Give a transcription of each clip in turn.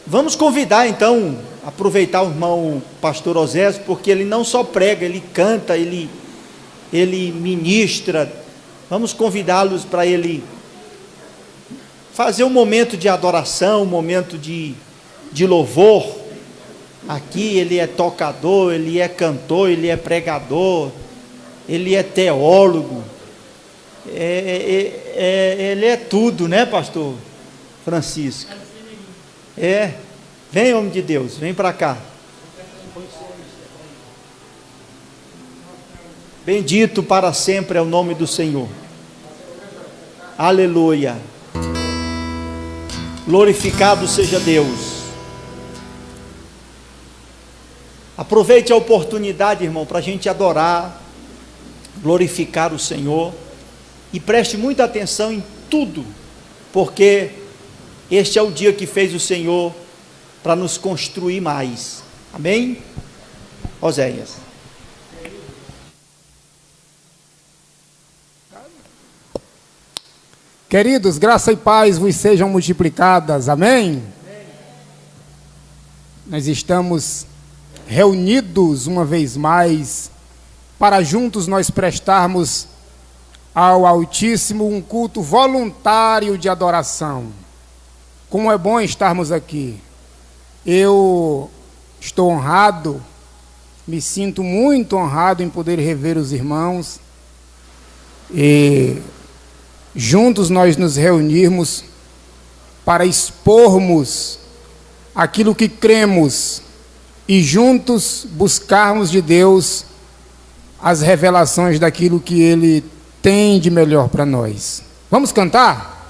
Vamos convidar então, aproveitar o irmão pastor Osésio, porque ele não só prega, ele canta, ele ministra. Vamos convidá-los para ele fazer um momento de adoração, um momento de louvor. Aqui ele é tocador, ele é cantor, ele é pregador, ele é teólogo, ele é tudo, né, pastor Francisco? Vem, homem de Deus, vem para cá. Bendito para sempre é o nome do Senhor. Aleluia. Glorificado seja Deus. Aproveite a oportunidade, irmão, para a gente adorar, glorificar o Senhor, e preste muita atenção em tudo, porque este é o dia que fez o Senhor para nos construir mais. Amém? Oséias. Queridos, graça e paz vos sejam multiplicadas. Amém? Nós estamos reunidos uma vez mais para juntos nós prestarmos ao Altíssimo um culto voluntário de adoração. Como é bom estarmos aqui. Eu estou honrado, me sinto muito honrado em poder rever os irmãos e juntos nós nos reunirmos para expormos aquilo que cremos e juntos buscarmos de Deus as revelações daquilo que Ele tem de melhor para nós. Vamos cantar?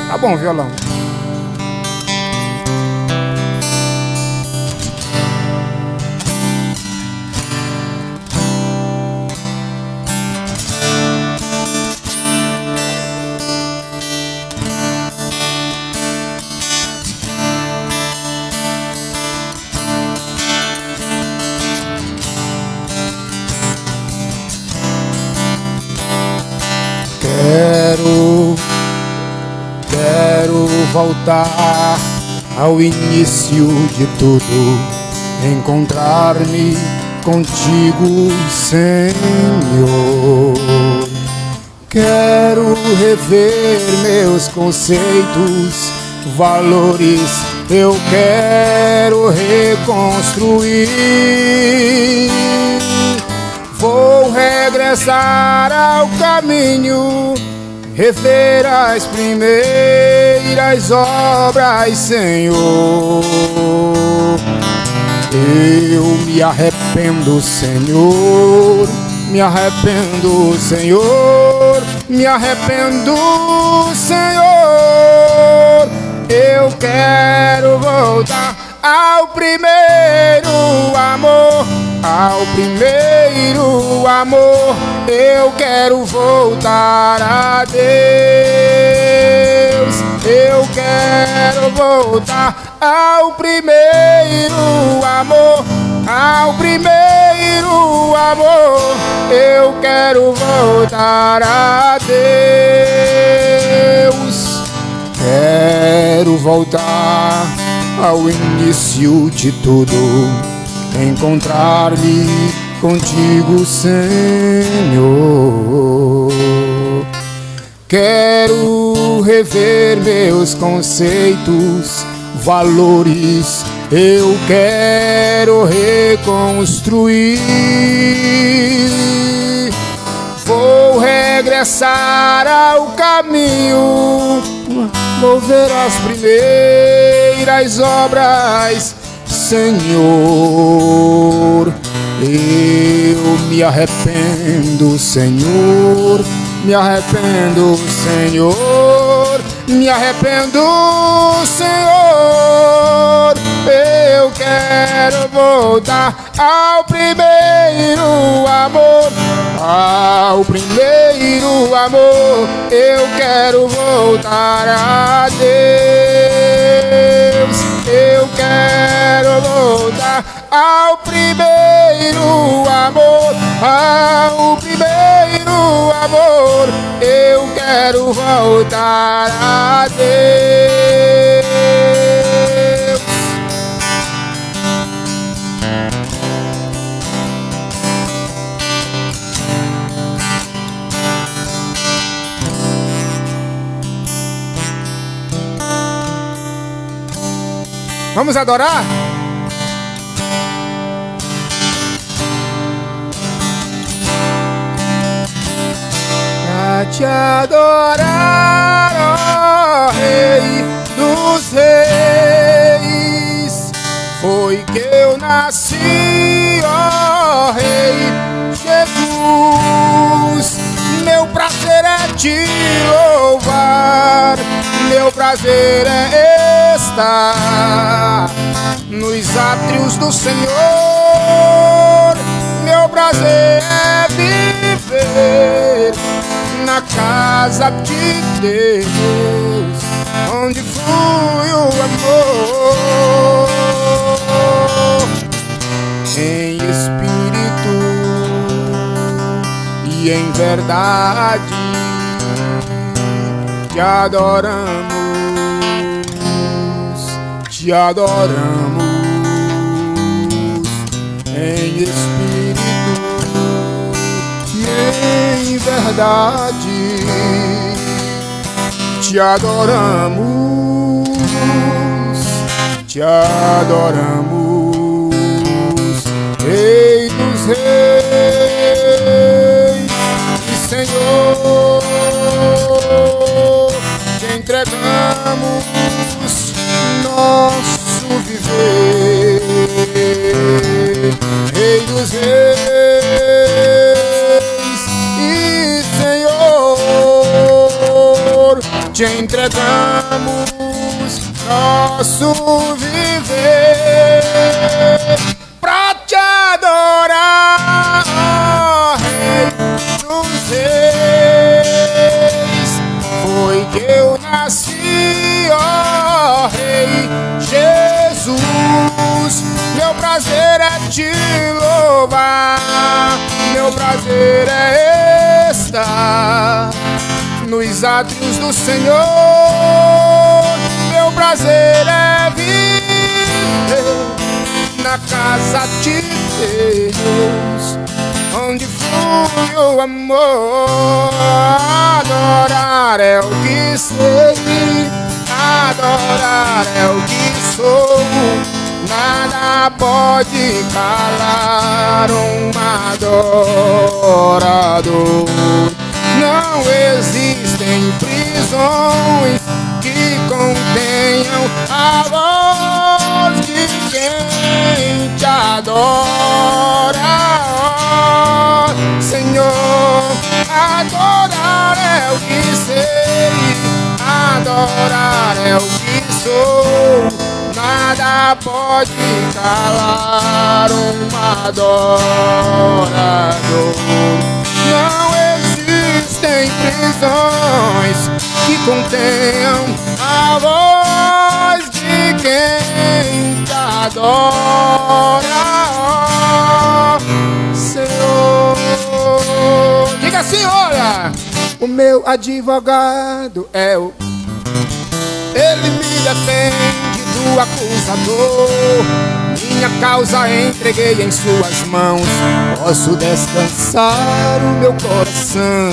Tá bom, violão. Quero voltar ao início de tudo, encontrar-me contigo, Senhor. Quero rever meus conceitos, valores, eu quero reconstruir. Vou regressar ao caminho, rever as primeiras obras, Senhor. Eu me arrependo, Senhor, me arrependo, Senhor, me arrependo, Senhor. Eu quero voltar ao primeiro amor, ao primeiro amor. Eu quero voltar a Deus. Eu quero voltar ao primeiro amor, ao primeiro amor. Eu quero voltar a Deus. Quero voltar ao início de tudo, encontrar-me contigo, Senhor. Quero rever meus conceitos, valores, eu quero reconstruir. Vou regressar ao caminho, vou ver as primeiras obras, Senhor. Eu me arrependo, Senhor, me arrependo, Senhor, me arrependo, Senhor. Eu quero voltar ao primeiro amor, ao primeiro amor. Eu quero voltar a Deus. Eu quero voltar ao primeiro amor, ao primeiro amor. Eu quero voltar a Deus. Vamos adorar? Pra te adorar, ó Rei dos Reis, foi que eu nasci, ó Rei Jesus. Meu prazer é te louvar, meu prazer é estar nos átrios do Senhor. Meu prazer é viver na casa de Deus, onde flui o amor. Em espírito e em verdade te adoramos, te adoramos. Em espírito e em verdade te adoramos, te adoramos. Rei dos reis e Senhor, te entregamos nosso viver. Rei dos reis e Senhor, te entregamos nosso viver. Pra te adorar, ó Rei dos reis, foi que eu nasci, ó Rei Jesus. Meu prazer é te louvar, meu prazer é estar nos átrios do Senhor. Meu prazer é viver na casa de Deus, onde flui o amor. Adorar é o que sei, adorar é o que sou. Nada pode calar um adorador. Não existem prisões que contenham a voz de quem te adora, ó Senhor. Adorar é o que sei, adorar é o que sou. Nada pode calar um adorador. Não existem prisões que contenham a voz de quem te adora, ó Senhor. Diga assim, olha, o meu advogado é o... Ele me defende do acusador. Minha causa entreguei em suas mãos. Posso descansar o meu coração.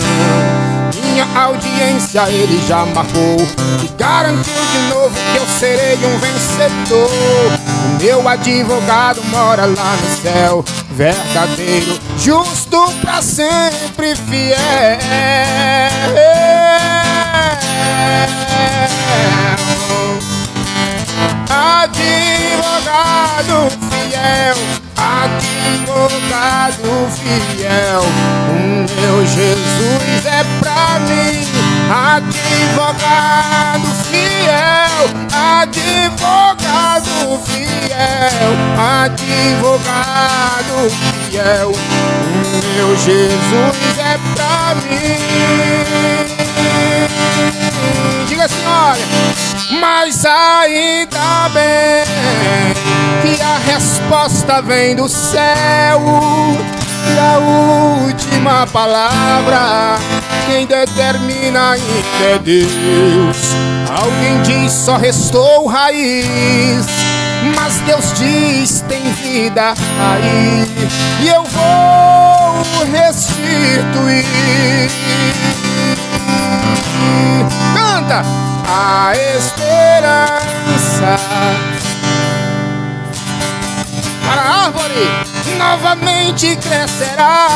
Minha audiência ele já marcou e garantiu de novo que eu serei um vencedor. O meu advogado mora lá no céu, verdadeiro, justo pra sempre, fiel. Advogado fiel, advogado fiel, o meu Jesus é pra mim. Advogado fiel, advogado fiel, advogado fiel, o meu Jesus é pra mim. Diga assim, olha, mas ainda bem que e a resposta vem do céu. E a última palavra quem determina ainda é Deus. Alguém diz só restou raiz, mas Deus diz tem vida aí, e eu vou restituir. Canta! A esperança para a árvore novamente crescerá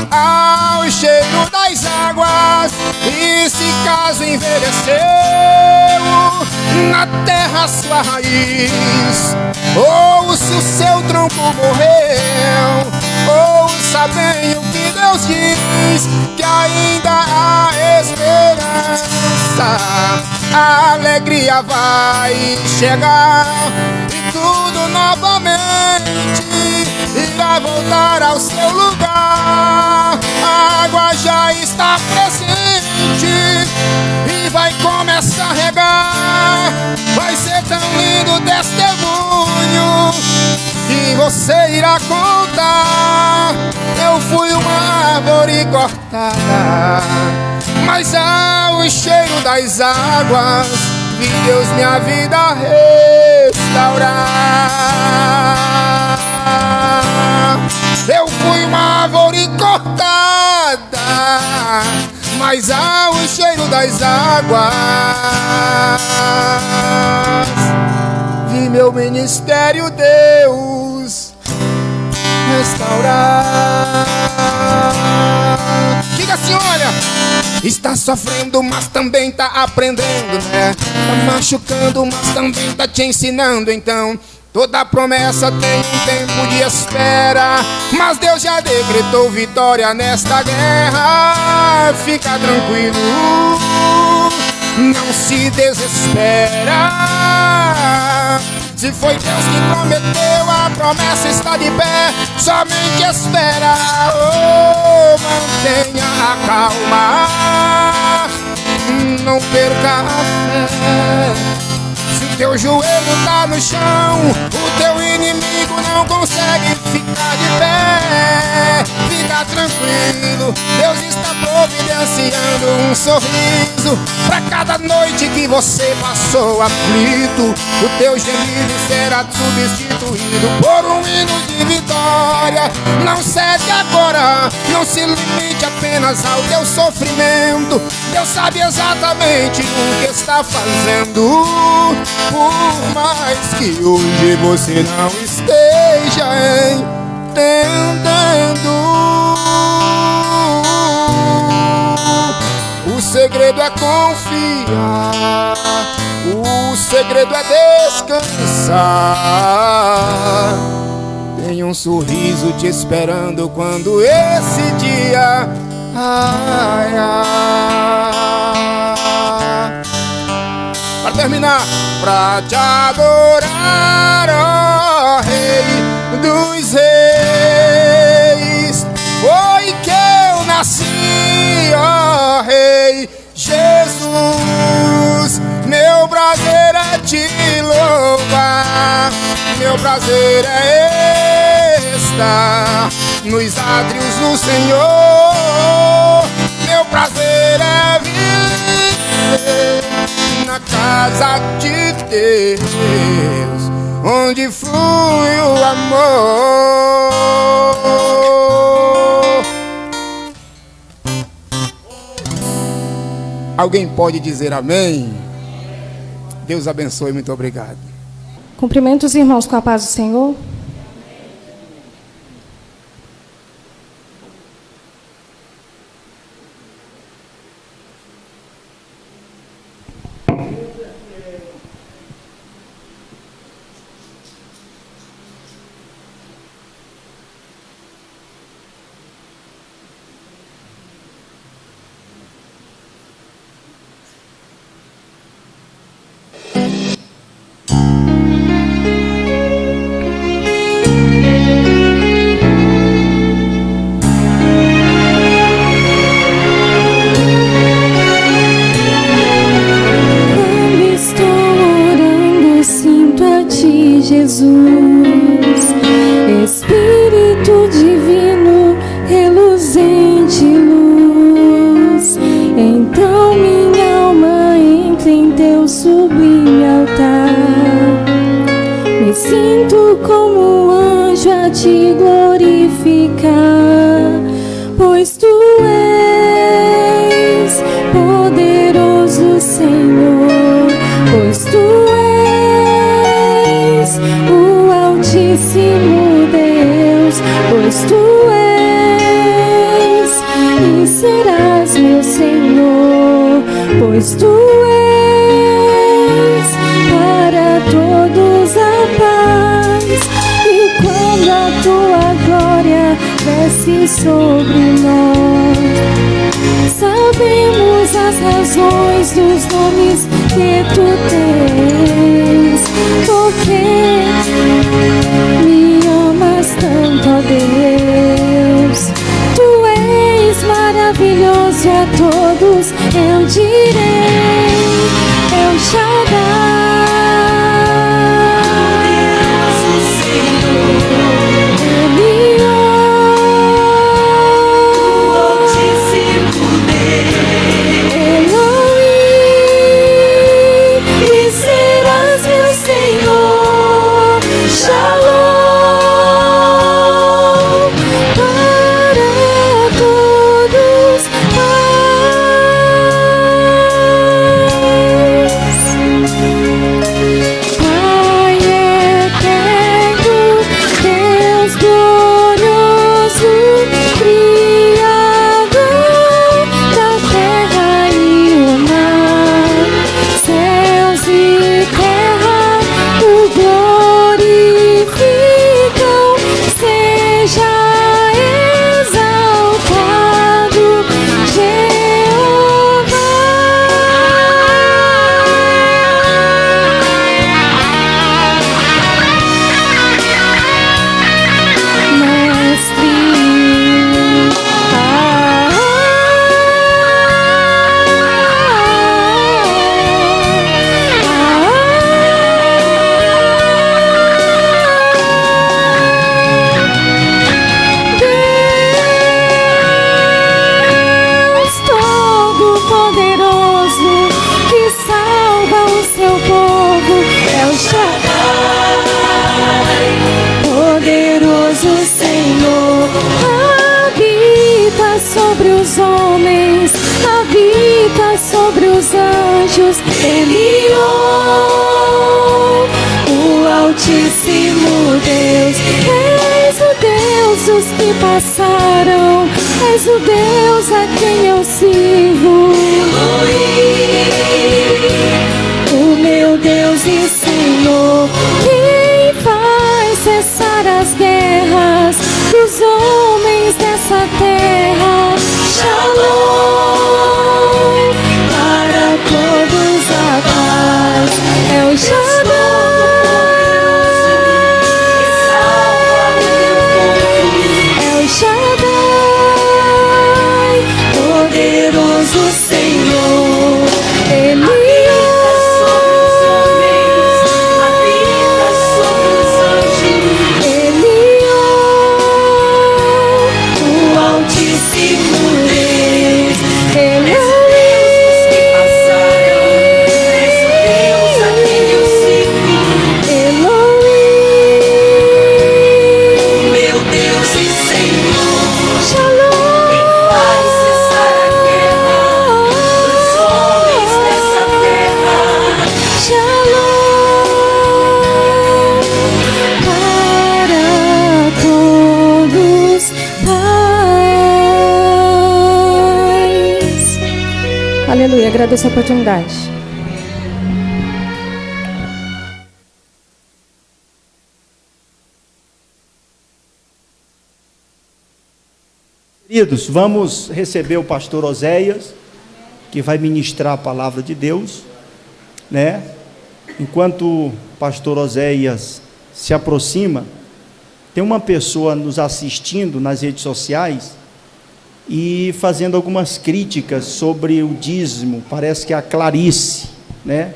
ao cheiro das águas, e se caso envelheceu na terra sua raiz, ou se o seu tronco morreu, ouça bem o que Deus diz, que ainda há esperança. A alegria vai chegar e tudo novamente irá voltar ao seu lugar. A água já está presente e vai começar a regar. Vai ser tão lindo o testemunho que você irá contar. Eu fui uma árvore cortada, mas ao cheiro das águas vi Deus minha vida restaurar. Eu fui uma árvore cortada, mas ao cheiro das águas vi meu ministério Deus restaurar. Diga assim, olha, está sofrendo, mas também tá aprendendo, né? Tá machucando, mas também tá te ensinando. Então, toda promessa tem um tempo de espera, mas Deus já decretou vitória nesta guerra. Fica tranquilo, não se desespera. Se foi Deus que prometeu, a promessa está de pé. Somente espera, oh, mantenha a calma, não perca a fé. Se o teu joelho tá no chão, o teu inimigo não consegue ficar de pé. Fica tranquilo, Deus está providenciando um sorriso pra cada noite que você passou aflito. O teu gemido será substituído por um hino de vitória. Não cede agora, não se limite apenas ao teu sofrimento. Deus sabe exatamente o que está fazendo. Por mais que hoje você não esteja entendendo, o segredo é confiar, o segredo é descansar. Tem um sorriso te esperando quando esse dia para terminar, pra te adorar, ó Rei dos Reis, foi que eu nasci, ó Rei Jesus. Meu prazer é te louvar, meu prazer é estar nos átrios do Senhor. Meu prazer é viver na casa de Deus, onde flui o amor. Alguém pode dizer amém? Deus abençoe, muito obrigado. Cumprimento os irmãos com a paz do Senhor. em teu sublime altar. Me sinto como um anjo a te glorificar, pois tu és poderoso, Senhor, pois tu és o Altíssimo Deus, pois tu és e serás meu Senhor, pois tu és para todos a paz. E quando a tua glória desce sobre nós, sabemos as razões dos nomes que tu tens, porque me amas tanto, ó Deus. Tu és maravilhoso, a todos eu direi, El Shaddai. O Altíssimo Deus, és o Deus dos que passaram, és o Deus a quem eu sirvo, o meu Deus e Senhor, quem faz cessar as guerras dos homens dessa terra. Shalom, para todos a paz. El Shaddai, poderoso Senhor, habita sobre os anjos, o Altíssimo Deus, aleluia, agradeço a oportunidade. Queridos, vamos receber o pastor Oséias, que vai ministrar a palavra de Deus, né? Enquanto o pastor Oséias se aproxima, tem uma pessoa nos assistindo nas redes sociais e fazendo algumas críticas sobre o dízimo. Parece que é a Clarice, né?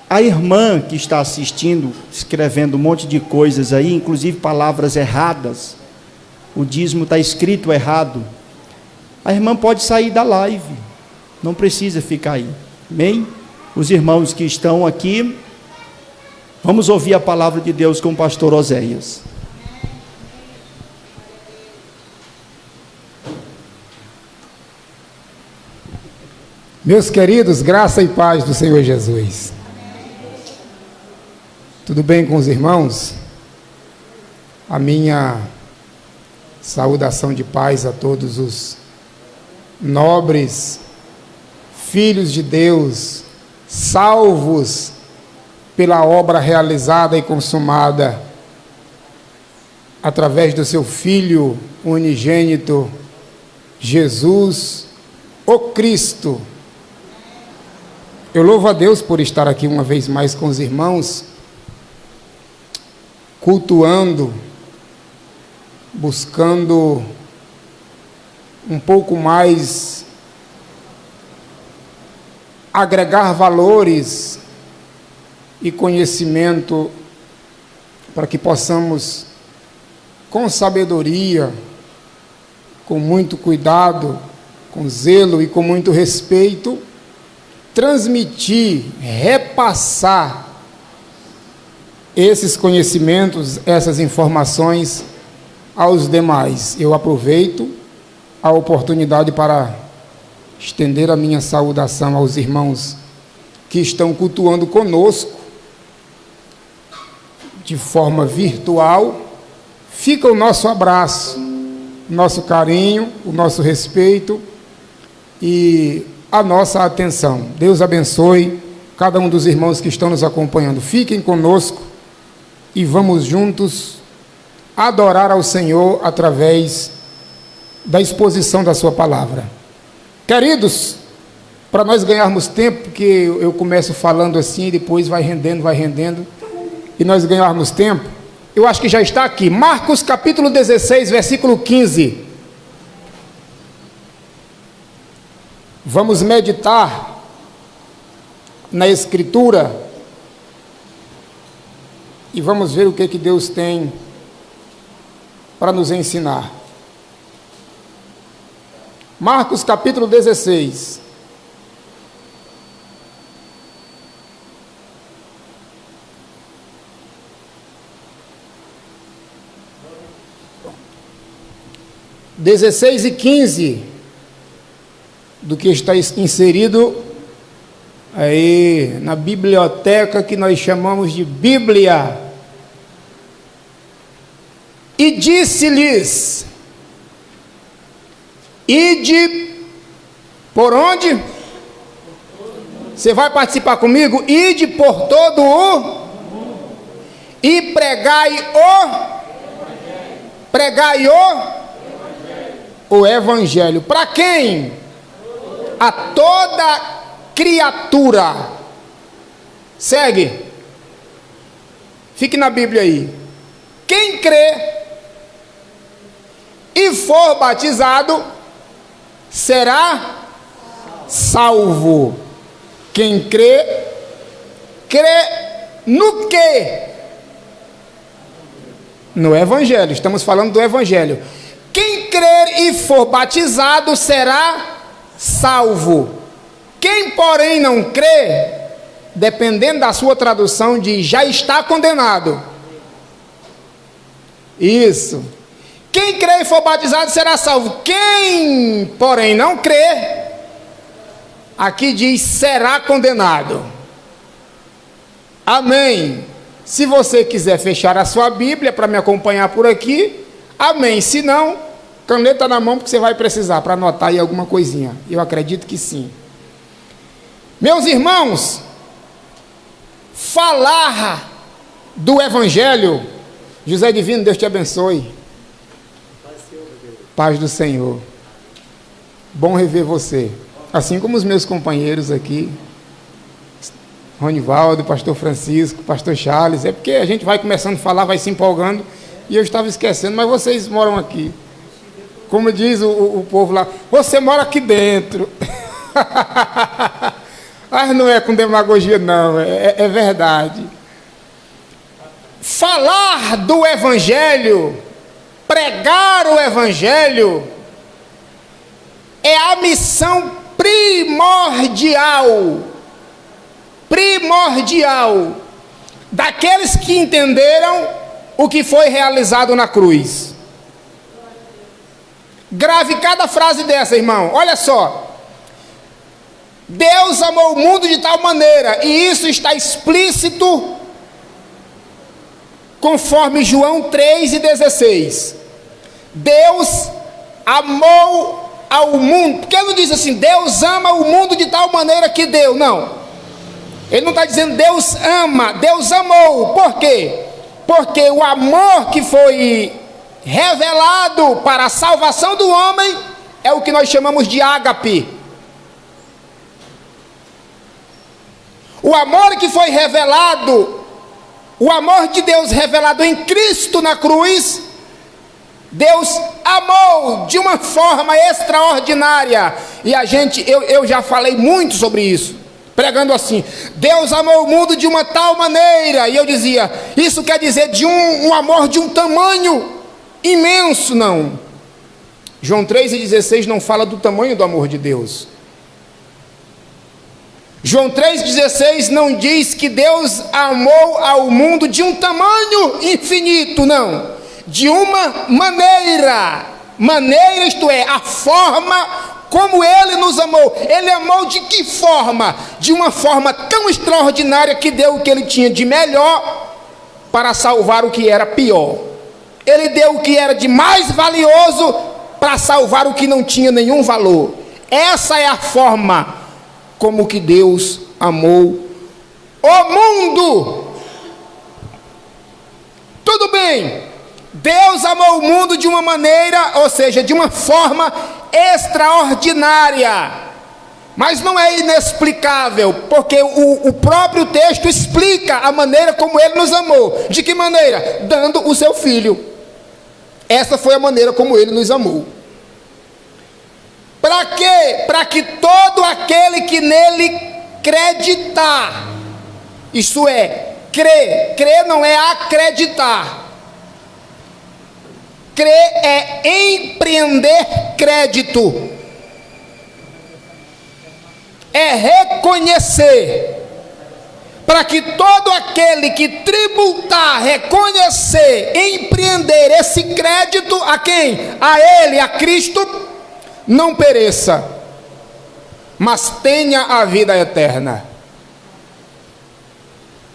A irmã que está assistindo, escrevendo um monte de coisas aí, inclusive palavras erradas, o dízimo está escrito errado. a irmã pode sair da live, não precisa ficar aí, amém? Os irmãos que estão aqui, vamos ouvir a palavra de Deus com o pastor Oséias. Meus queridos, graça e paz do Senhor Jesus. Tudo bem com os irmãos? A minha saudação de paz a todos os nobres filhos de Deus, salvos pela obra realizada e consumada através do seu Filho unigênito, Jesus, o Cristo. Eu louvo a Deus por estar aqui uma vez mais com os irmãos, cultuando, buscando um pouco mais agregar valores e conhecimento para que possamos, com sabedoria, com muito cuidado, com zelo e com muito respeito, transmitir, repassar esses conhecimentos, essas informações aos demais. Eu aproveito a oportunidade para estender a minha saudação aos irmãos que estão cultuando conosco de forma virtual. Fica o nosso abraço, nosso carinho, o nosso respeito e a nossa atenção. Deus abençoe cada um dos irmãos que estão nos acompanhando. Fiquem conosco e vamos juntos adorar ao Senhor através da exposição da sua palavra. Queridos, para nós ganharmos tempo, porque eu começo falando assim e depois vai rendendo, e nós ganharmos tempo, eu acho que já está aqui, Marcos capítulo 16, versículo 15. Vamos meditar na Escritura e vamos ver o que Deus tem para nos ensinar. Marcos capítulo 16. E 15, do que está inserido aí na biblioteca que nós chamamos de Bíblia. E disse-lhes: ide por onde? Você vai participar comigo? Ide por todo o e pregai o Evangelho. Para quem? A toda criatura. Segue. Fique na Bíblia aí. Quem crê e for batizado será salvo. Quem crê no quê? No Evangelho. Estamos falando do Evangelho. Quem crer e for batizado será salvo. Quem, porém, não crê, dependendo da sua tradução, diz: já está condenado. Isso. Quem crê e for batizado será salvo. Quem, porém, não crê, aqui diz: será condenado. Amém. Se você quiser fechar a sua Bíblia para me acompanhar por aqui, amém. Se não, caneta na mão, porque você vai precisar para anotar aí alguma coisinha. Eu acredito que sim. Meus irmãos, falar do Evangelho. José Divino, Deus te abençoe. Paz do Senhor. Bom rever você. Assim como os meus companheiros aqui, Ronivaldo, pastor Francisco, pastor Charles. É porque a gente vai começando a falar, vai se empolgando, e eu estava esquecendo, mas vocês moram aqui. Como diz o povo lá, você mora aqui dentro. Mas não é com demagogia não, é verdade. Falar do Evangelho, pregar o Evangelho, a missão primordial daqueles que entenderam o que foi realizado na cruz. Grave cada frase dessa, irmão. Olha só. Deus amou o mundo de tal maneira, e isso está explícito conforme João 3,16. Deus amou ao mundo. Porque ele não diz assim, Deus ama o mundo de tal maneira que deu. Não. Ele não está dizendo Deus ama, Deus amou. Por quê? Porque o amor que foi revelado para a salvação do homem é o que nós chamamos de ágape. O amor que foi revelado, o amor de Deus revelado em Cristo na cruz, Deus amou de uma forma extraordinária. E eu já falei muito sobre isso, pregando assim, Deus amou o mundo de uma tal maneira, e eu dizia, isso quer dizer de um amor de um tamanho imenso. Não, João 3,16 não fala do tamanho do amor de Deus. João 3,16 não diz que Deus amou ao mundo de um tamanho infinito, não, de uma maneira, isto é, a forma como Ele nos amou. Ele amou de que forma? De uma forma tão extraordinária que deu o que Ele tinha de melhor para salvar o que era pior. Ele deu o que era de mais valioso para salvar o que não tinha nenhum valor. Essa é a forma como que Deus amou o mundo. Tudo bem, Deus amou o mundo de uma maneira, ou seja, de uma forma extraordinária, mas não é inexplicável, porque o próprio texto explica a maneira como Ele nos amou. De que maneira? Dando o seu Filho. Essa foi a maneira como Ele nos amou. Para quê? Para que todo aquele que nele creditar, isso é, crer não é acreditar, crer é empreender crédito, é reconhecer, para que todo aquele que tributar, reconhecer, empreender esse crédito a quem? A Ele, a Cristo, não pereça, mas tenha a vida eterna.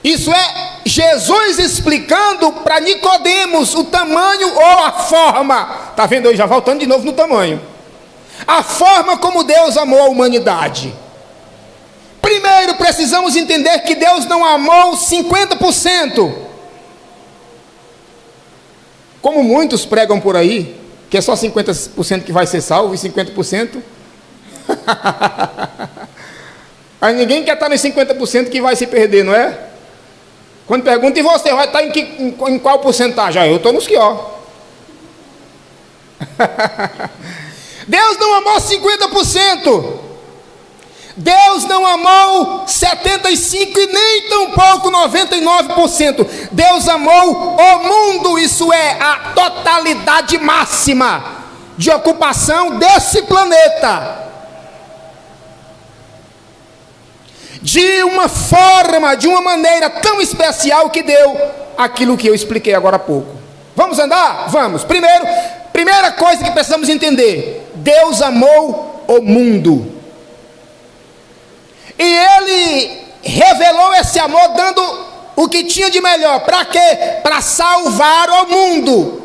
Isso é Jesus explicando para Nicodemos o tamanho ou a forma. Está vendo? Eu já voltando de novo no tamanho. A forma como Deus amou a humanidade. Primeiro precisamos entender que Deus não amou 50%. Como muitos pregam por aí, que é só 50% que vai ser salvo e 50%. Aí ninguém quer estar nos 50% que vai se perder, não é? Quando pergunta, e você vai estar em qual porcentagem? Eu estou nos que ó. Deus não amou 50%. Deus não amou 75% e nem tampouco 99%. Deus amou o mundo, isso é, a totalidade máxima de ocupação desse planeta. De uma forma, de uma maneira tão especial que deu aquilo que eu expliquei agora há pouco. Vamos andar? Vamos. Primeira coisa que precisamos entender: Deus amou o mundo. E Ele revelou esse amor dando o que tinha de melhor. Para quê? Para salvar o mundo.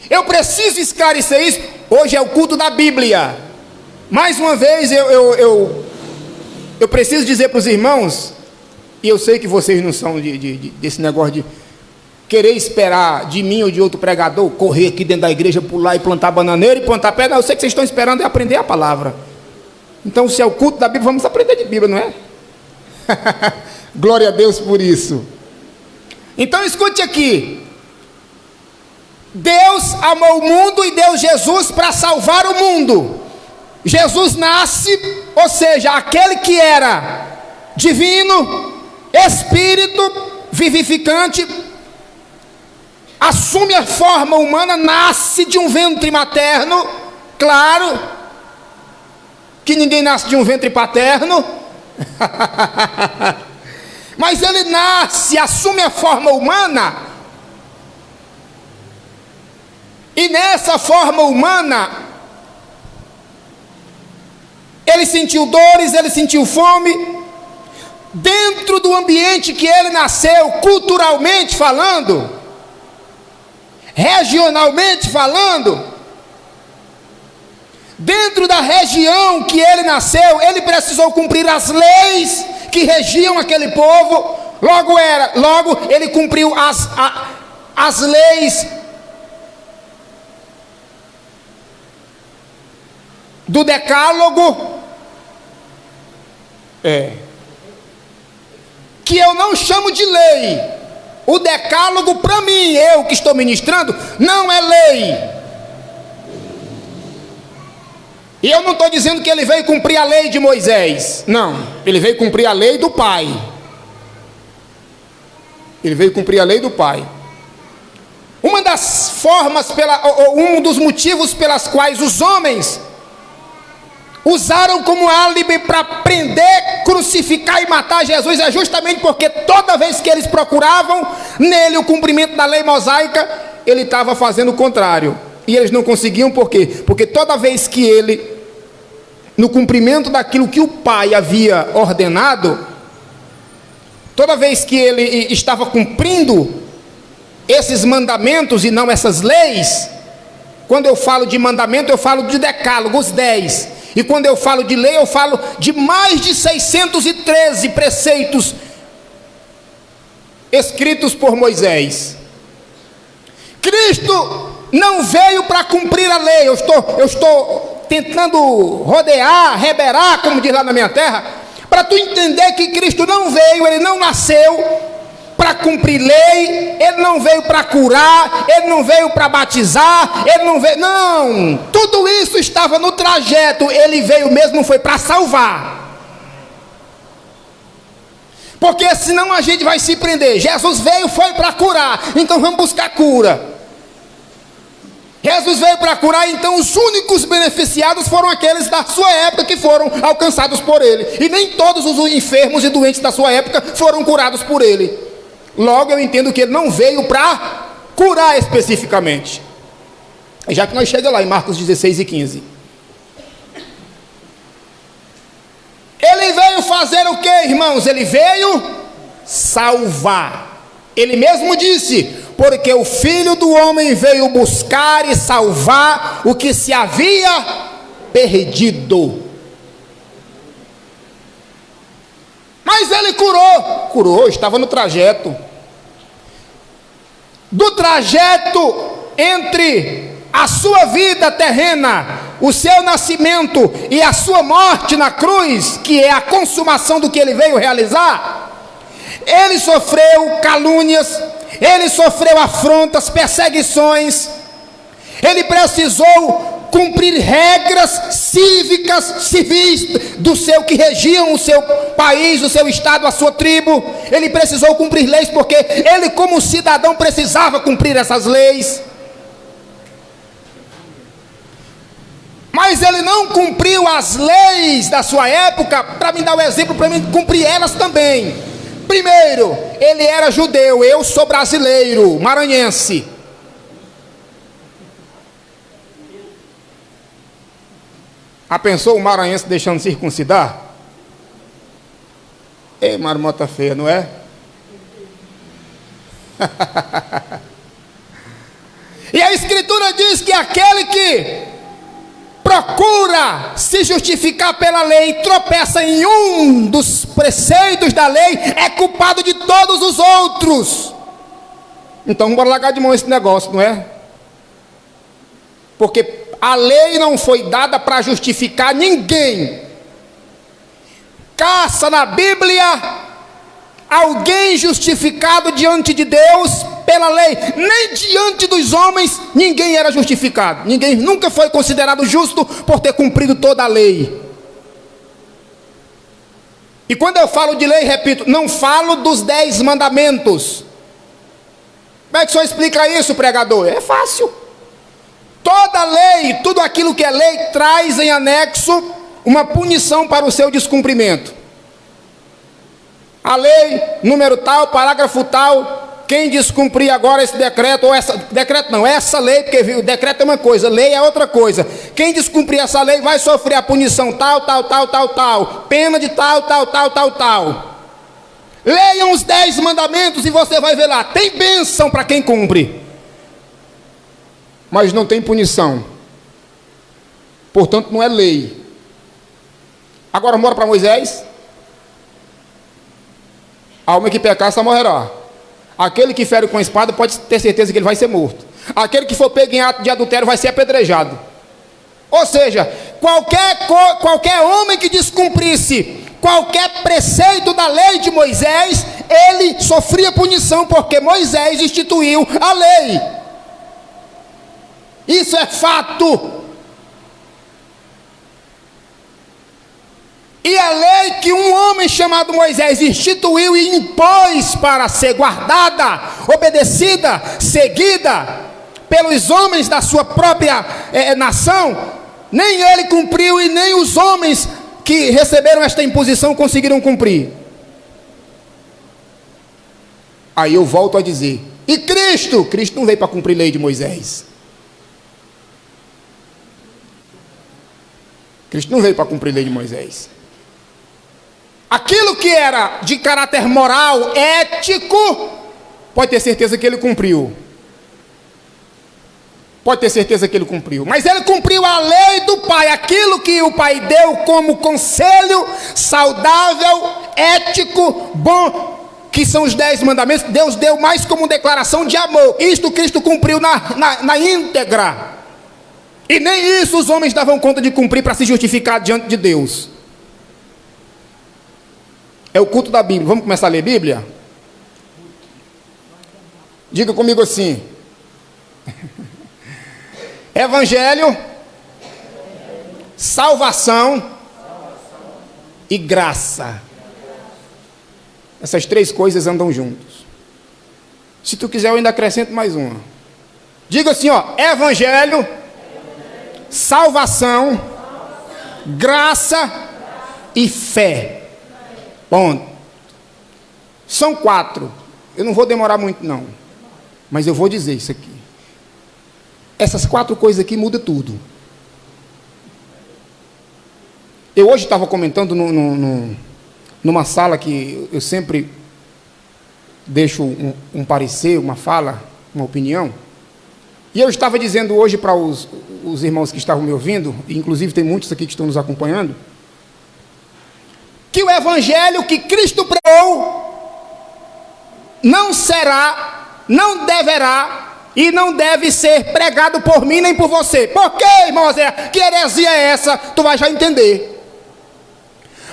Eu preciso esclarecer isso. Hoje é o culto da Bíblia. Mais uma vez eu preciso dizer para os irmãos, e eu sei que vocês não são desse negócio de querer esperar de mim ou de outro pregador, correr aqui dentro da igreja, pular e plantar bananeira e plantar pedra. Eu sei que vocês estão esperando é aprender a palavra. Então, se é o culto da Bíblia, vamos aprender de Bíblia, não é? Glória a Deus por isso. Então, escute aqui. Deus amou o mundo e deu Jesus para salvar o mundo. Jesus nasce, ou seja, aquele que era divino, espírito, vivificante, assume a forma humana, nasce de um ventre materno, Claro que ninguém nasce de um ventre paterno. Mas ele nasce, assume a forma humana. E nessa forma humana, ele sentiu dores, ele sentiu fome. Dentro do ambiente que ele nasceu, culturalmente falando, regionalmente falando, dentro da região que ele nasceu, ele precisou cumprir as leis que regiam aquele povo. Logo ele cumpriu as leis do decálogo, que eu não chamo de lei. O decálogo, para mim, eu que estou ministrando, não é lei. E eu não estou dizendo que ele veio cumprir a lei de Moisés. Não, ele veio cumprir a lei do Pai. Ele veio cumprir a lei do Pai. Uma das formas, um dos motivos pelas quais os homens usaram como álibi para prender, crucificar e matar Jesus é justamente porque toda vez que eles procuravam nele o cumprimento da lei mosaica, ele estava fazendo o contrário. E eles não conseguiam, por quê? Porque toda vez que ele, no cumprimento daquilo que o Pai havia ordenado, toda vez que ele estava cumprindo esses mandamentos e não essas leis, quando eu falo de mandamento, eu falo de decálogo, os 10. E quando eu falo de lei, eu falo de mais de 613 preceitos escritos por Moisés. Cristo não veio para cumprir a lei. Eu estou tentando rodear, reberar, como diz lá na minha terra, para tu entender que Cristo não veio, ele não nasceu para cumprir lei, ele não veio para curar, ele não veio para batizar, ele não veio, não, tudo isso estava no trajeto, ele veio mesmo foi para salvar. Porque senão a gente vai se prender. Jesus veio foi para curar, então vamos buscar cura. Jesus veio para curar, então os únicos beneficiados foram aqueles da sua época que foram alcançados por ele. E nem todos os enfermos e doentes da sua época foram curados por ele. Logo eu entendo que ele não veio para curar especificamente. Já que nós chegamos lá em Marcos 16 e 15. Ele veio fazer o que, irmãos? Ele veio salvar. Ele mesmo disse: porque o Filho do Homem veio buscar e salvar o que se havia perdido. Mas ele curou, estava no trajeto. Do trajeto entre a sua vida terrena, o seu nascimento e a sua morte na cruz, que é a consumação do que ele veio realizar, ele sofreu calúnias, ele sofreu afrontas, perseguições, ele precisou cumprir regras civis do seu, que regiam o seu país, o seu estado, a sua tribo. Ele precisou cumprir leis, porque ele como cidadão precisava cumprir essas leis. Mas ele não cumpriu as leis da sua época, para me dar o exemplo, para mim cumprir elas também. Primeiro, ele era judeu, eu sou brasileiro, maranhense. Pensou o maranhense deixando circuncidar? Ei, marmota feia, não é? E a Escritura diz que aquele que procura se justificar pela lei, tropeça em um dos preceitos da lei, é culpado de todos os outros. Então bora largar de mão esse negócio, não é? Porque a lei não foi dada para justificar ninguém. Caça na Bíblia alguém justificado diante de Deus pela lei. Nem diante dos homens ninguém era justificado. Ninguém nunca foi considerado justo por ter cumprido toda a lei. E quando eu falo de lei, repito, não falo dos 10 mandamentos. Como é que o senhor explica isso, pregador? É fácil. Toda lei, tudo aquilo que é lei traz em anexo uma punição para o seu descumprimento. A lei, número tal, parágrafo tal, quem descumprir agora esse decreto, ou essa lei, porque o decreto é uma coisa, lei é outra coisa. Quem descumprir essa lei vai sofrer a punição tal, pena de tal. Leiam os 10 mandamentos e você vai ver lá, tem bênção para quem cumpre, mas não tem punição, portanto não é lei. Agora bora para Moisés. A alma que pecar, essa morrerá. Aquele que fere com a espada pode ter certeza que ele vai ser morto. Aquele que for pego em ato de adultério vai ser apedrejado. Ou seja, qualquer homem que descumprisse qualquer preceito da lei de Moisés, ele sofria punição, porque Moisés instituiu a lei. Isso é fato. E a lei que um homem chamado Moisés instituiu e impôs para ser guardada, obedecida, seguida pelos homens da sua própria nação, nem ele cumpriu e nem os homens que receberam esta imposição conseguiram cumprir. Aí eu volto a dizer, e Cristo? Cristo não veio para cumprir a lei de Moisés. Cristo não veio para cumprir a lei de Moisés. Aquilo que era de caráter moral, ético, pode ter certeza que ele cumpriu. Pode ter certeza que ele cumpriu. Mas ele cumpriu a lei do Pai, aquilo que o Pai deu como conselho saudável, ético, bom, que são os 10 mandamentos. Deus deu mais como declaração de amor. Isto Cristo cumpriu na íntegra. E nem isso os homens davam conta de cumprir para se justificar diante de Deus. É o culto da Bíblia. Vamos começar a ler Bíblia? Diga comigo assim: Evangelho, salvação e graça. Essas 3 coisas andam juntos. Se tu quiser eu ainda acrescento mais uma. Diga assim, Evangelho, salvação, graça e fé. Ponto. São 4. Eu não vou demorar muito não, mas eu vou dizer isso aqui. Essas 4 coisas aqui mudam tudo. Eu hoje estava comentando numa sala que eu sempre deixo um parecer, uma fala, uma opinião. E eu estava dizendo hoje para os irmãos que estavam me ouvindo, e inclusive tem muitos aqui que estão nos acompanhando, que o evangelho que Cristo pregou não será, não deverá e não deve ser pregado por mim nem por você. Por quê, irmão Zé? Que heresia é essa? Tu vai já entender.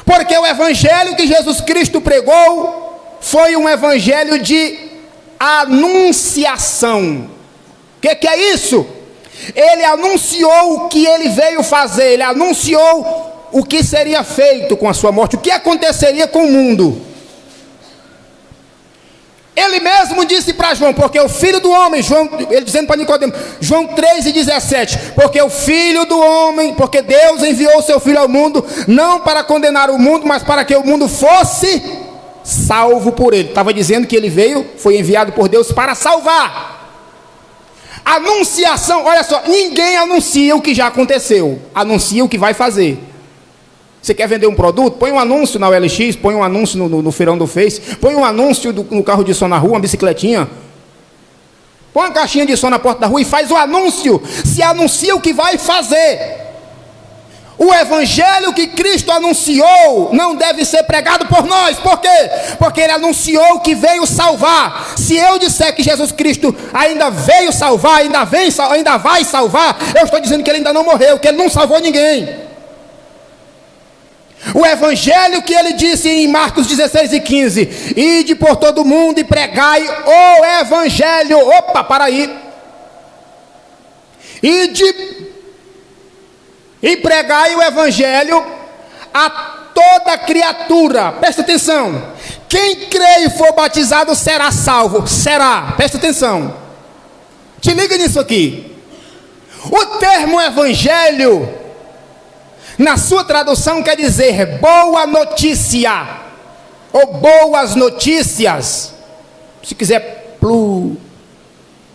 Porque o evangelho que Jesus Cristo pregou foi um evangelho de anunciação. O que é isso? Ele anunciou o que ele veio fazer, ele anunciou o que seria feito com a sua morte, o que aconteceria com o mundo. Ele mesmo disse para João, porque o filho do homem, João, ele dizendo para Nicodemo, João 3:17, porque o filho do homem, porque Deus enviou o seu filho ao mundo, não para condenar o mundo, mas para que o mundo fosse salvo por ele. Estava dizendo que ele veio, foi enviado por Deus para salvar. Anunciação, olha só, ninguém anuncia o que já aconteceu, anuncia o que vai fazer. Você quer vender um produto? Põe um anúncio na OLX, põe um anúncio no feirão do Face, põe um anúncio no carro de som na rua, uma bicicletinha. Põe uma caixinha de som na porta da rua e faz o anúncio. Se anuncia o que vai fazer. O evangelho que Cristo anunciou não deve ser pregado por nós. Por quê? Porque ele anunciou que veio salvar. Se eu disser que Jesus Cristo ainda veio salvar, ainda vai salvar, eu estou dizendo que ele ainda não morreu, que ele não salvou ninguém. O evangelho que ele disse em Marcos 16:15, ide por todo mundo e pregai o evangelho. Opa, para aí. Ide e pregai o evangelho a toda criatura. Presta atenção. Quem crê e for batizado será salvo. Será. Presta atenção. Te liga nisso aqui. O termo evangelho, na sua tradução, quer dizer boa notícia, ou boas notícias, se quiser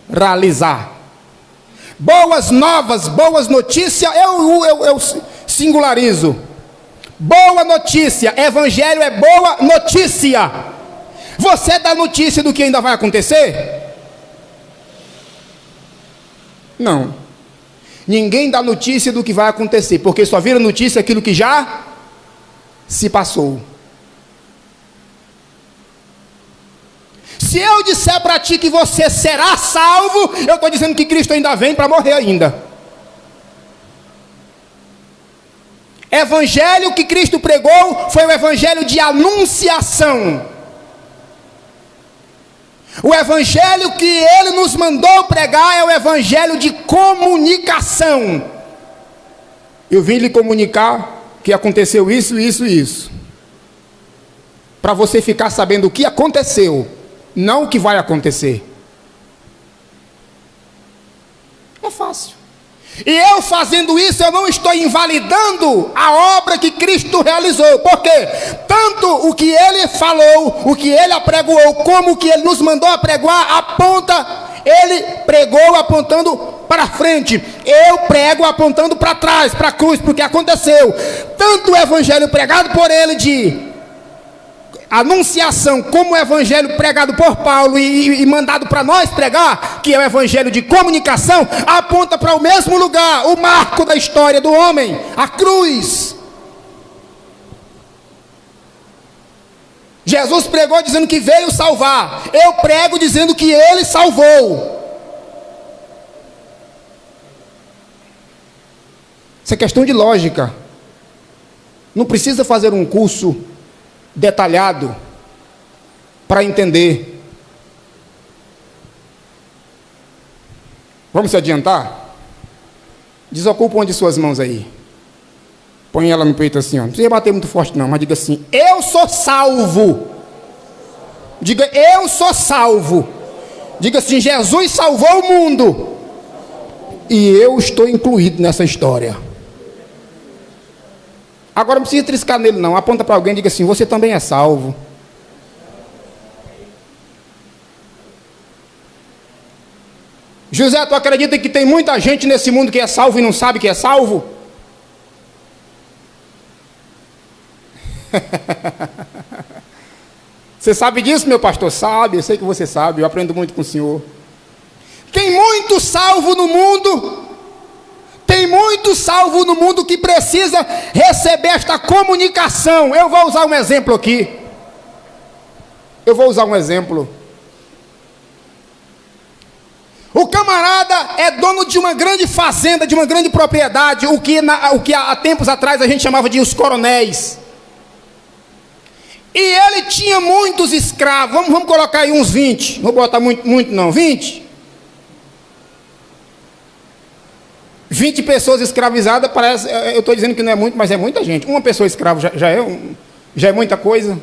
pluralizar. Boas novas, boas notícias, eu singularizo. Boa notícia, evangelho é boa notícia. Você dá notícia do que ainda vai acontecer? Não. Ninguém dá notícia do que vai acontecer, porque só vira notícia aquilo que já se passou. Se eu disser para ti que você será salvo, eu estou dizendo que Cristo ainda vem para morrer ainda. Evangelho que Cristo pregou foi o evangelho de anunciação. O evangelho que Ele nos mandou pregar é o evangelho de comunicação. Eu vim lhe comunicar que aconteceu isso, isso e isso, para você ficar sabendo o que aconteceu, não o que vai acontecer. É fácil. E eu fazendo isso, eu não estou invalidando a obra que Cristo realizou. Por quê? Tanto o que Ele falou, o que Ele apregoou, como o que Ele nos mandou apregoar, aponta. Ele pregou apontando para frente. Eu prego apontando para trás, para a cruz, porque aconteceu. Tanto o evangelho pregado por Ele de anunciação, como o evangelho pregado por Paulo e mandado para nós pregar, que é o evangelho de comunicação, aponta para o mesmo lugar, o marco da história do homem, a cruz. Jesus pregou dizendo que veio salvar. Eu prego dizendo que Ele salvou. Isso é questão de lógica. Não precisa fazer um curso detalhado para entender. Vamos se adiantar? Desocupa uma de suas mãos aí. Põe ela no peito assim, ó. Não precisa bater muito forte não, mas diga assim: eu sou salvo. Diga: eu sou salvo. Diga assim: Jesus salvou o mundo e eu estou incluído nessa história. Agora não precisa triscar nele não. Aponta para alguém e diga assim: você também é salvo. José, tu acredita que tem muita gente nesse mundo que é salvo e não sabe que é salvo? Você sabe disso, meu pastor? Sabe, eu sei que você sabe, eu aprendo muito com o senhor. Tem muito salvo no mundo. Tem muito salvo no mundo que precisa receber esta comunicação. Eu vou usar um exemplo aqui. O camarada é dono de uma grande fazenda, de uma grande propriedade, o que há tempos atrás a gente chamava de os coronéis. E ele tinha muitos escravos. Vamos colocar aí uns 20. Não vou botar muito não, 20. 20 pessoas escravizadas, parece, eu estou dizendo que não é muito, mas é muita gente. Uma pessoa escrava já é muita coisa.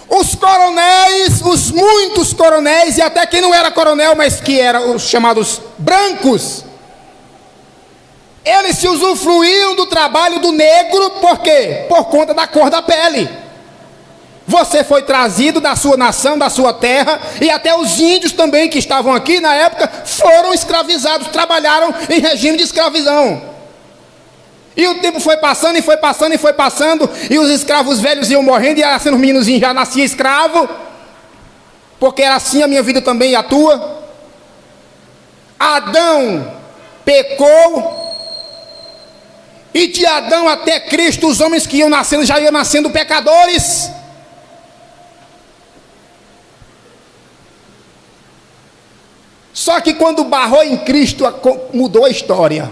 Os coronéis, os muitos coronéis, e até quem não era coronel, mas que eram os chamados brancos, eles se usufruíam do trabalho do negro. Por quê? Por conta da cor da pele. Você foi trazido da sua nação, da sua terra, e até os índios também que estavam aqui na época foram escravizados, trabalharam em regime de escravidão. E o tempo foi passando, e foi passando, e foi passando, e os escravos velhos iam morrendo, e assim os meninozinhos já nasciam escravo, porque era assim a minha vida também e a tua. Adão pecou, e de Adão até Cristo, os homens que iam nascendo, já iam nascendo pecadores. Só que quando barrou em Cristo, mudou a história.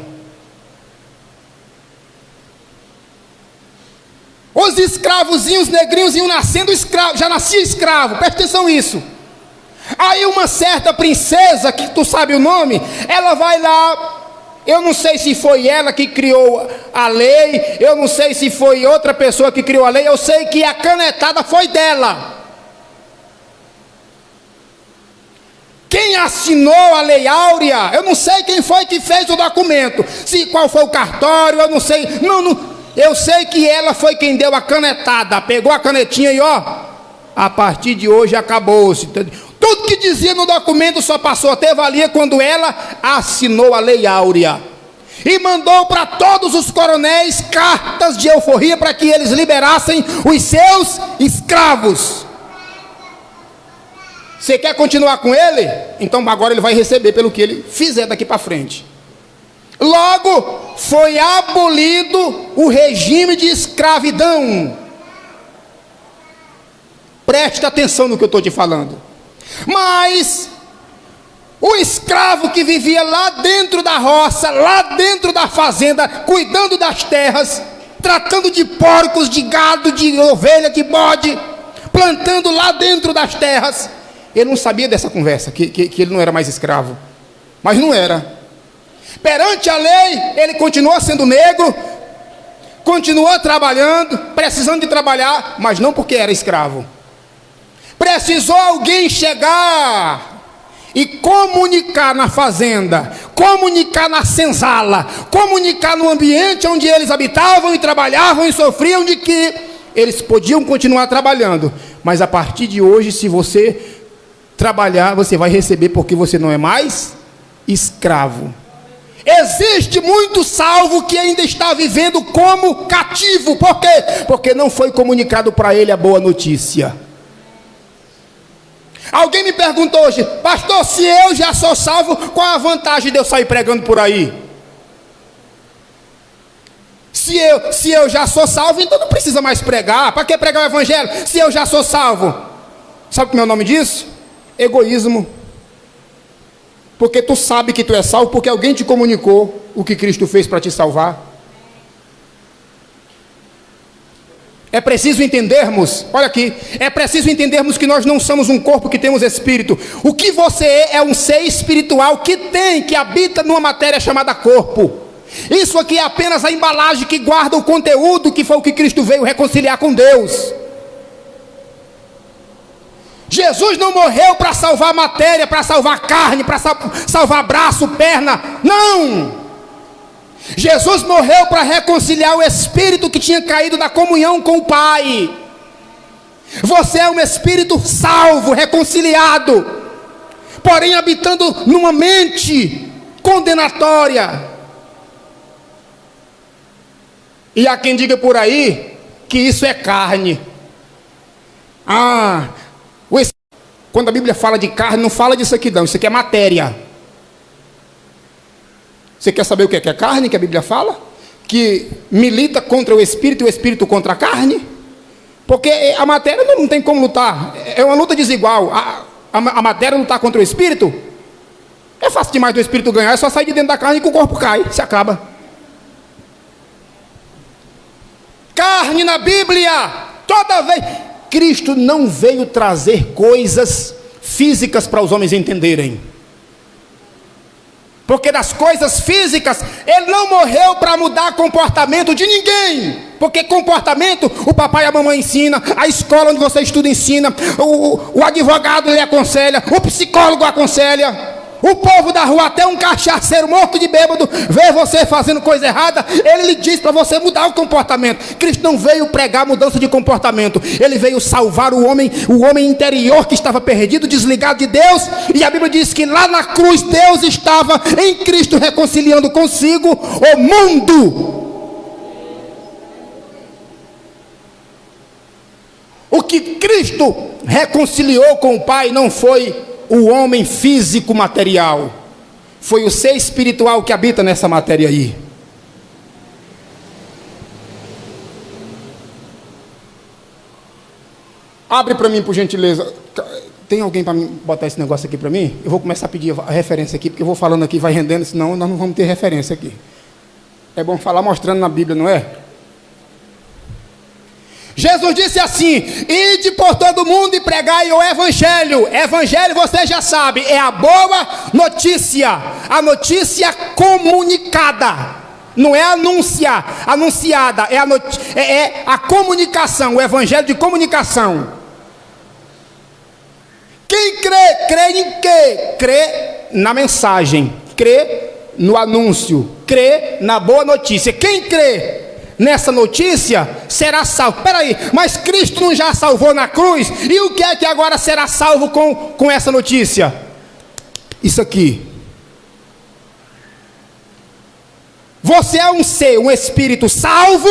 Os escravozinhos, negrinhos iam nascendo escravos, já nascia escravo, presta atenção nisso. Aí uma certa princesa, que tu sabe o nome, ela vai lá, eu não sei se foi ela que criou a lei, eu não sei se foi outra pessoa que criou a lei, eu sei que a canetada foi dela. Quem quem assinou a Lei Áurea, eu não sei quem foi que fez o documento, qual foi o cartório, eu não sei, eu sei que ela foi quem deu a canetada, pegou a canetinha e a partir de hoje acabou-se. Tudo que dizia no documento só passou a ter valia quando ela assinou a Lei Áurea. E mandou para todos os coronéis cartas de euforia para que eles liberassem os seus escravos. Você quer continuar com ele? Então agora ele vai receber pelo que ele fizer daqui para frente. Logo, foi abolido o regime de escravidão. Preste atenção no que eu estou te falando. Mas o escravo que vivia lá dentro da roça, lá dentro da fazenda, cuidando das terras, tratando de porcos, de gado, de ovelha, de bode, plantando lá dentro das terras, ele não sabia dessa conversa, que ele não era mais escravo. Mas não era. Perante a lei, ele continuou sendo negro, continuou trabalhando, precisando de trabalhar, mas não porque era escravo. Precisou alguém chegar e comunicar na fazenda, comunicar na senzala, comunicar no ambiente onde eles habitavam e trabalhavam e sofriam, de que eles podiam continuar trabalhando, mas a partir de hoje, se você trabalhar, você vai receber, porque você não é mais escravo. Existe muito salvo que ainda está vivendo como cativo. Por quê? Porque não foi comunicado para ele a boa notícia. Alguém me perguntou hoje: pastor, se eu já sou salvo, qual a vantagem de eu sair pregando por aí? Se eu já sou salvo, então não precisa mais pregar. Para que pregar o evangelho se eu já sou salvo? Sabe o meu nome disso? Egoísmo. Porque tu sabe que tu é salvo porque alguém te comunicou o que Cristo fez para te salvar. É preciso entendermos, olha aqui, é preciso entendermos que nós não somos um corpo que temos espírito. O que você é um ser espiritual que habita numa matéria chamada corpo. Isso aqui é apenas a embalagem que guarda o conteúdo, que foi o que Cristo veio reconciliar com Deus. Jesus não morreu para salvar matéria, para salvar carne, para salvar braço, perna, não! Jesus morreu para reconciliar o espírito que tinha caído da comunhão com o Pai. Você é um espírito salvo, reconciliado, porém habitando numa mente condenatória. E há quem diga por aí que isso é carne. Quando a Bíblia fala de carne, não fala disso aqui não, isso aqui é matéria. Você quer saber o que é carne, que a Bíblia fala? Que milita contra o espírito e o espírito contra a carne? Porque a matéria não tem como lutar, é uma luta desigual. A matéria lutar contra o espírito, é fácil demais do espírito ganhar, é só sair de dentro da carne que o corpo cai, se acaba. Carne na Bíblia, toda vez... Cristo não veio trazer coisas físicas para os homens entenderem. Porque das coisas físicas, ele não morreu para mudar comportamento de ninguém. Porque comportamento, o papai e a mamãe ensina, a escola onde você estuda ensina, o advogado lhe aconselha, o psicólogo aconselha. O povo da rua, até um cachaceiro morto de bêbado, vê você fazendo coisa errada, ele lhe diz para você mudar o comportamento. Cristo não veio pregar mudança de comportamento, ele veio salvar o homem interior que estava perdido, desligado de Deus. E a Bíblia diz que lá na cruz Deus estava em Cristo reconciliando consigo o mundo. O que Cristo reconciliou com o Pai não foi o homem físico material, foi o ser espiritual que habita nessa matéria aí. Abre para mim, por gentileza. Tem alguém para botar esse negócio aqui para mim? Eu vou começar a pedir a referência aqui, porque eu vou falando aqui, vai rendendo, senão nós não vamos ter referência aqui. É bom falar mostrando na Bíblia, não é? Jesus disse assim: ide por todo mundo e pregai o evangelho. Evangelho, você já sabe, é a boa notícia, a notícia comunicada. Não é anunciada, é a comunicação, o evangelho de comunicação. Quem crê, crê em quê? Crê na mensagem, crê no anúncio, crê na boa notícia. Quem crê nessa notícia será salvo. Peraí, mas Cristo não já salvou na cruz? E o que é que agora será salvo com essa notícia? Isso aqui. Você é um ser, um espírito salvo,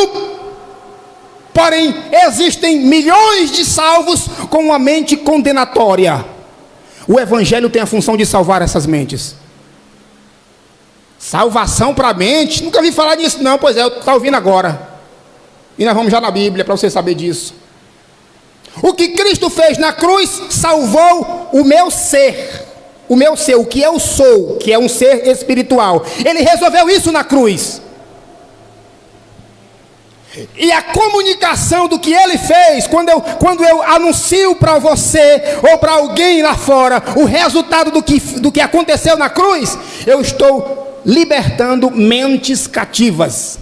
porém existem milhões de salvos com uma mente condenatória. O Evangelho tem a função de salvar essas mentes. Salvação para a mente? Nunca vi falar nisso não. Pois é, está ouvindo agora. E nós vamos já na Bíblia para você saber disso. O que Cristo fez na cruz salvou o meu ser. O meu ser, o que eu sou, que é um ser espiritual. Ele resolveu isso na cruz. E a comunicação do que ele fez, quando eu anuncio para você ou para alguém lá fora o resultado do que aconteceu na cruz, eu estou libertando mentes cativas.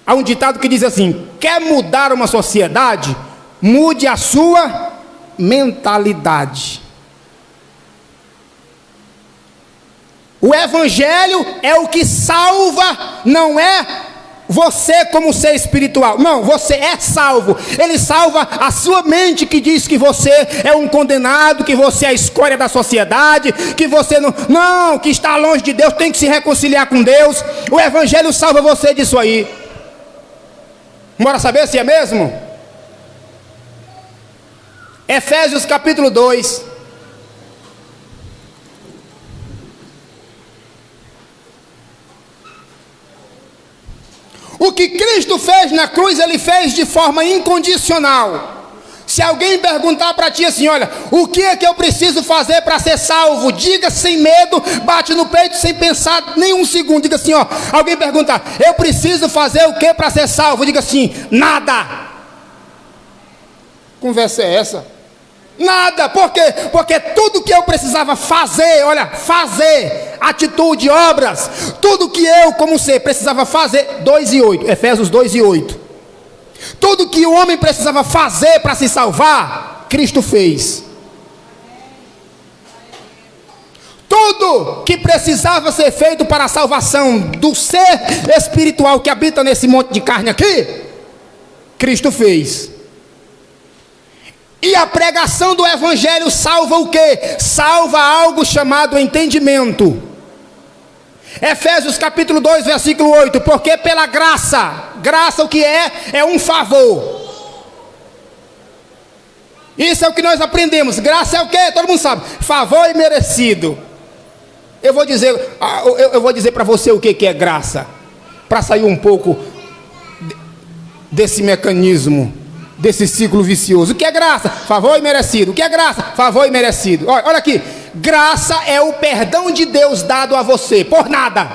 Há um ditado que diz assim: quer mudar uma sociedade? Mude a sua mentalidade. O Evangelho é o que salva, não é você como ser espiritual. Não, você é salvo. Ele salva a sua mente que diz que você é um condenado, que você é a escória da sociedade, que você não, que está longe de Deus, tem que se reconciliar com Deus. O Evangelho salva você disso aí. Bora saber se é mesmo? Efésios capítulo 2. O que Cristo fez na cruz, ele fez de forma incondicional. Se alguém perguntar para ti assim: olha, o que é que eu preciso fazer para ser salvo? Diga sem medo, bate no peito sem pensar nem um segundo. Diga assim, ó. Alguém perguntar: eu preciso fazer o que para ser salvo? Diga assim: nada. Conversa é essa? Nada. Por quê? Porque tudo que eu precisava fazer, olha, fazer, atitude, obras, tudo que eu como ser precisava fazer, 2:8, Efésios 2:8. Tudo que o homem precisava fazer para se salvar, Cristo fez. Tudo que precisava ser feito para a salvação do ser espiritual que habita nesse monte de carne aqui, Cristo fez. E a pregação do Evangelho salva o quê? Salva algo chamado entendimento. Efésios capítulo 2, versículo 8. Porque pela graça, graça o que é? É um favor. Isso é o que nós aprendemos. Graça é o quê? Todo mundo sabe. Favor imerecido. Eu vou dizer para você o que é graça, para sair um pouco desse mecanismo, desse ciclo vicioso. O que é graça? Favor imerecido. O que é graça? Favor imerecido. Olha aqui. Graça é o perdão de Deus dado a você por nada.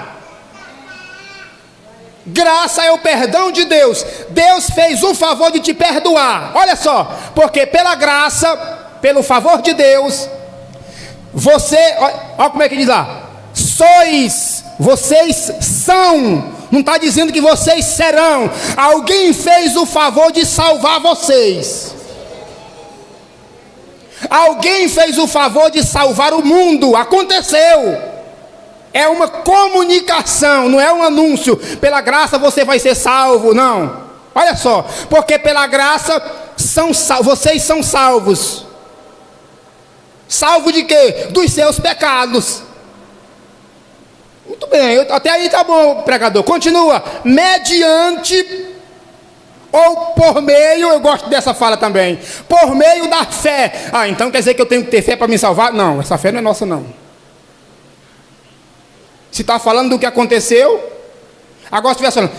Graça é o perdão de Deus. Deus fez o favor de te perdoar. Olha só. Porque pela graça, pelo favor de Deus, você, olha como é que diz lá: vocês são. Não está dizendo que vocês serão. Alguém fez o favor de salvar vocês. Alguém fez o favor de salvar o mundo. Aconteceu. É uma comunicação, não é um anúncio. Pela graça você vai ser salvo, não. Olha só, porque pela graça vocês são salvos. Salvo de quê? Dos seus pecados. Muito bem, até aí tá bom, pregador. Continua. Mediante ou por meio, eu gosto dessa fala também, por meio da fé. Ah, então quer dizer que eu tenho que ter fé para me salvar? Não, essa fé não é nossa não. Se está falando do que aconteceu, agora se estiver falando,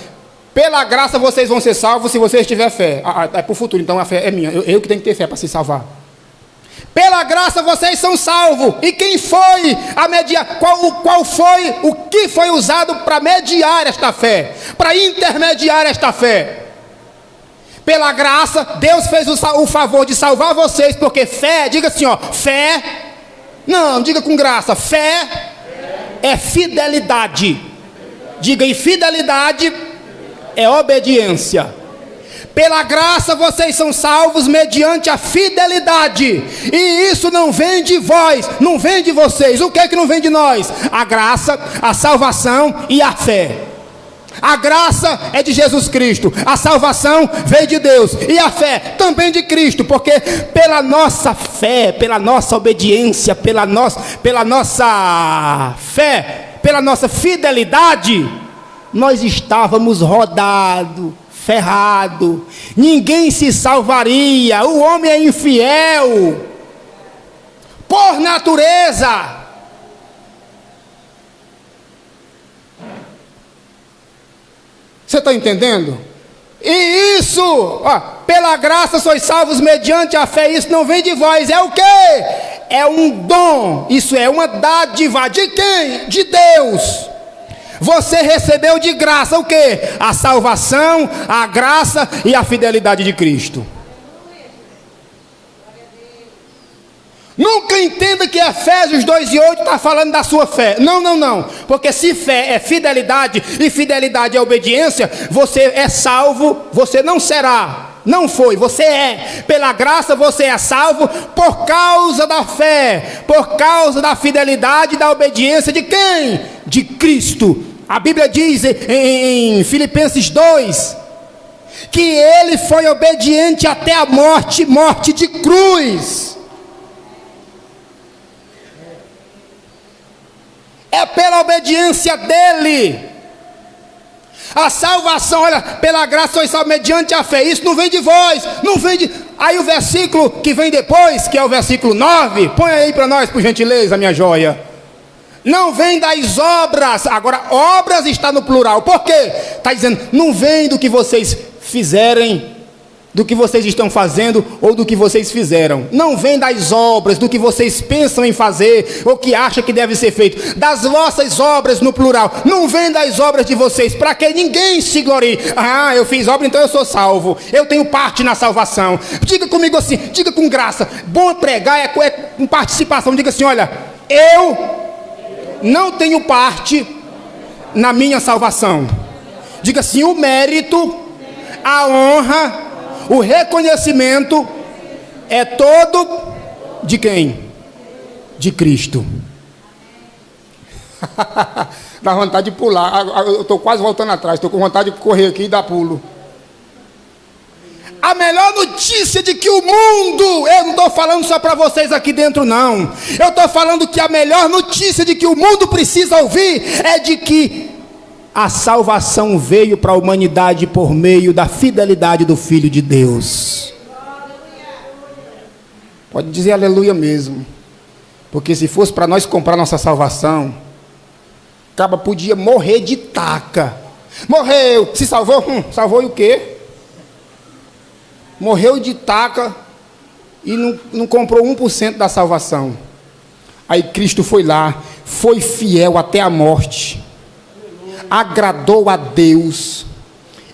pela graça vocês vão ser salvos se vocês tiverem fé. É para o futuro, então a fé é minha. Eu que tenho que ter fé para se salvar. Pela graça vocês são salvos. E quem foi a mediar? Qual foi o que foi usado para mediar esta fé? Para intermediar esta fé? Pela graça, Deus fez o favor de salvar vocês, porque fé, diga assim, ó, fé, não, diga com graça, fé é fidelidade. Diga, e fidelidade é obediência. pela graça vocês são salvos mediante a fidelidade, e isso não vem de vós, não vem de vocês. O que é que não vem de nós? A graça, a salvação e a fé. A graça é de Jesus Cristo, a salvação veio de Deus, e a fé também de Cristo, porque pela nossa fé, pela nossa obediência, pela nossa fé, pela nossa fidelidade, nós estávamos rodados, ferrados, ninguém se salvaria, o homem é infiel, por natureza. Você está entendendo? E isso, ó, pela graça sois salvos mediante a fé, isso não vem de vós, é o quê? É um dom, isso é uma dádiva, de quem? De Deus. Você recebeu de graça o quê? A salvação, a graça e a fidelidade de Cristo. Nunca entenda que Efésios 2:8 está falando da sua fé. Não, não, não. Porque se fé é fidelidade e fidelidade é obediência, você é salvo, você não será. Não foi, você é. Pela graça você é salvo por causa da fé, por causa da fidelidade e da obediência de quem? De Cristo. A Bíblia diz em Filipenses 2 que ele foi obediente até a morte, morte de cruz. É pela obediência dele. A salvação, olha, pela graça sois salvos mediante a fé. Isso não vem de vós, não vem de... Aí o versículo que vem depois, que é o versículo 9, põe aí para nós, por gentileza, minha joia. Não vem das obras. Agora, obras está no plural. Por quê? Está dizendo, não vem do que vocês fizerem, do que vocês estão fazendo ou do que vocês fizeram. Não vem das obras, do que vocês pensam em fazer ou que acham que deve ser feito. Das vossas obras no plural. Não vem das obras de vocês, para que ninguém se glorie. Ah, eu fiz obra, então eu sou salvo. Eu tenho parte na salvação. Diga comigo assim, diga com graça. Bom pregar é com participação. Diga assim, olha, eu não tenho parte na minha salvação. Diga assim, o mérito, a honra, o reconhecimento é todo de quem? De Cristo. Dá vontade de pular. Eu estou quase voltando atrás. Estou com vontade de correr aqui e dar pulo. A melhor notícia de que o mundo, eu não estou falando só para vocês aqui dentro não. Eu estou falando que a melhor notícia de que o mundo precisa ouvir é de que a salvação veio para a humanidade por meio da fidelidade do Filho de Deus. Pode dizer aleluia mesmo. Porque se fosse para nós comprar nossa salvação, o cara podia morrer de taca. Morreu, se salvou? Salvou e o quê? Morreu de taca e não comprou 1% da salvação. Aí Cristo foi lá, foi fiel até a morte, agradou a Deus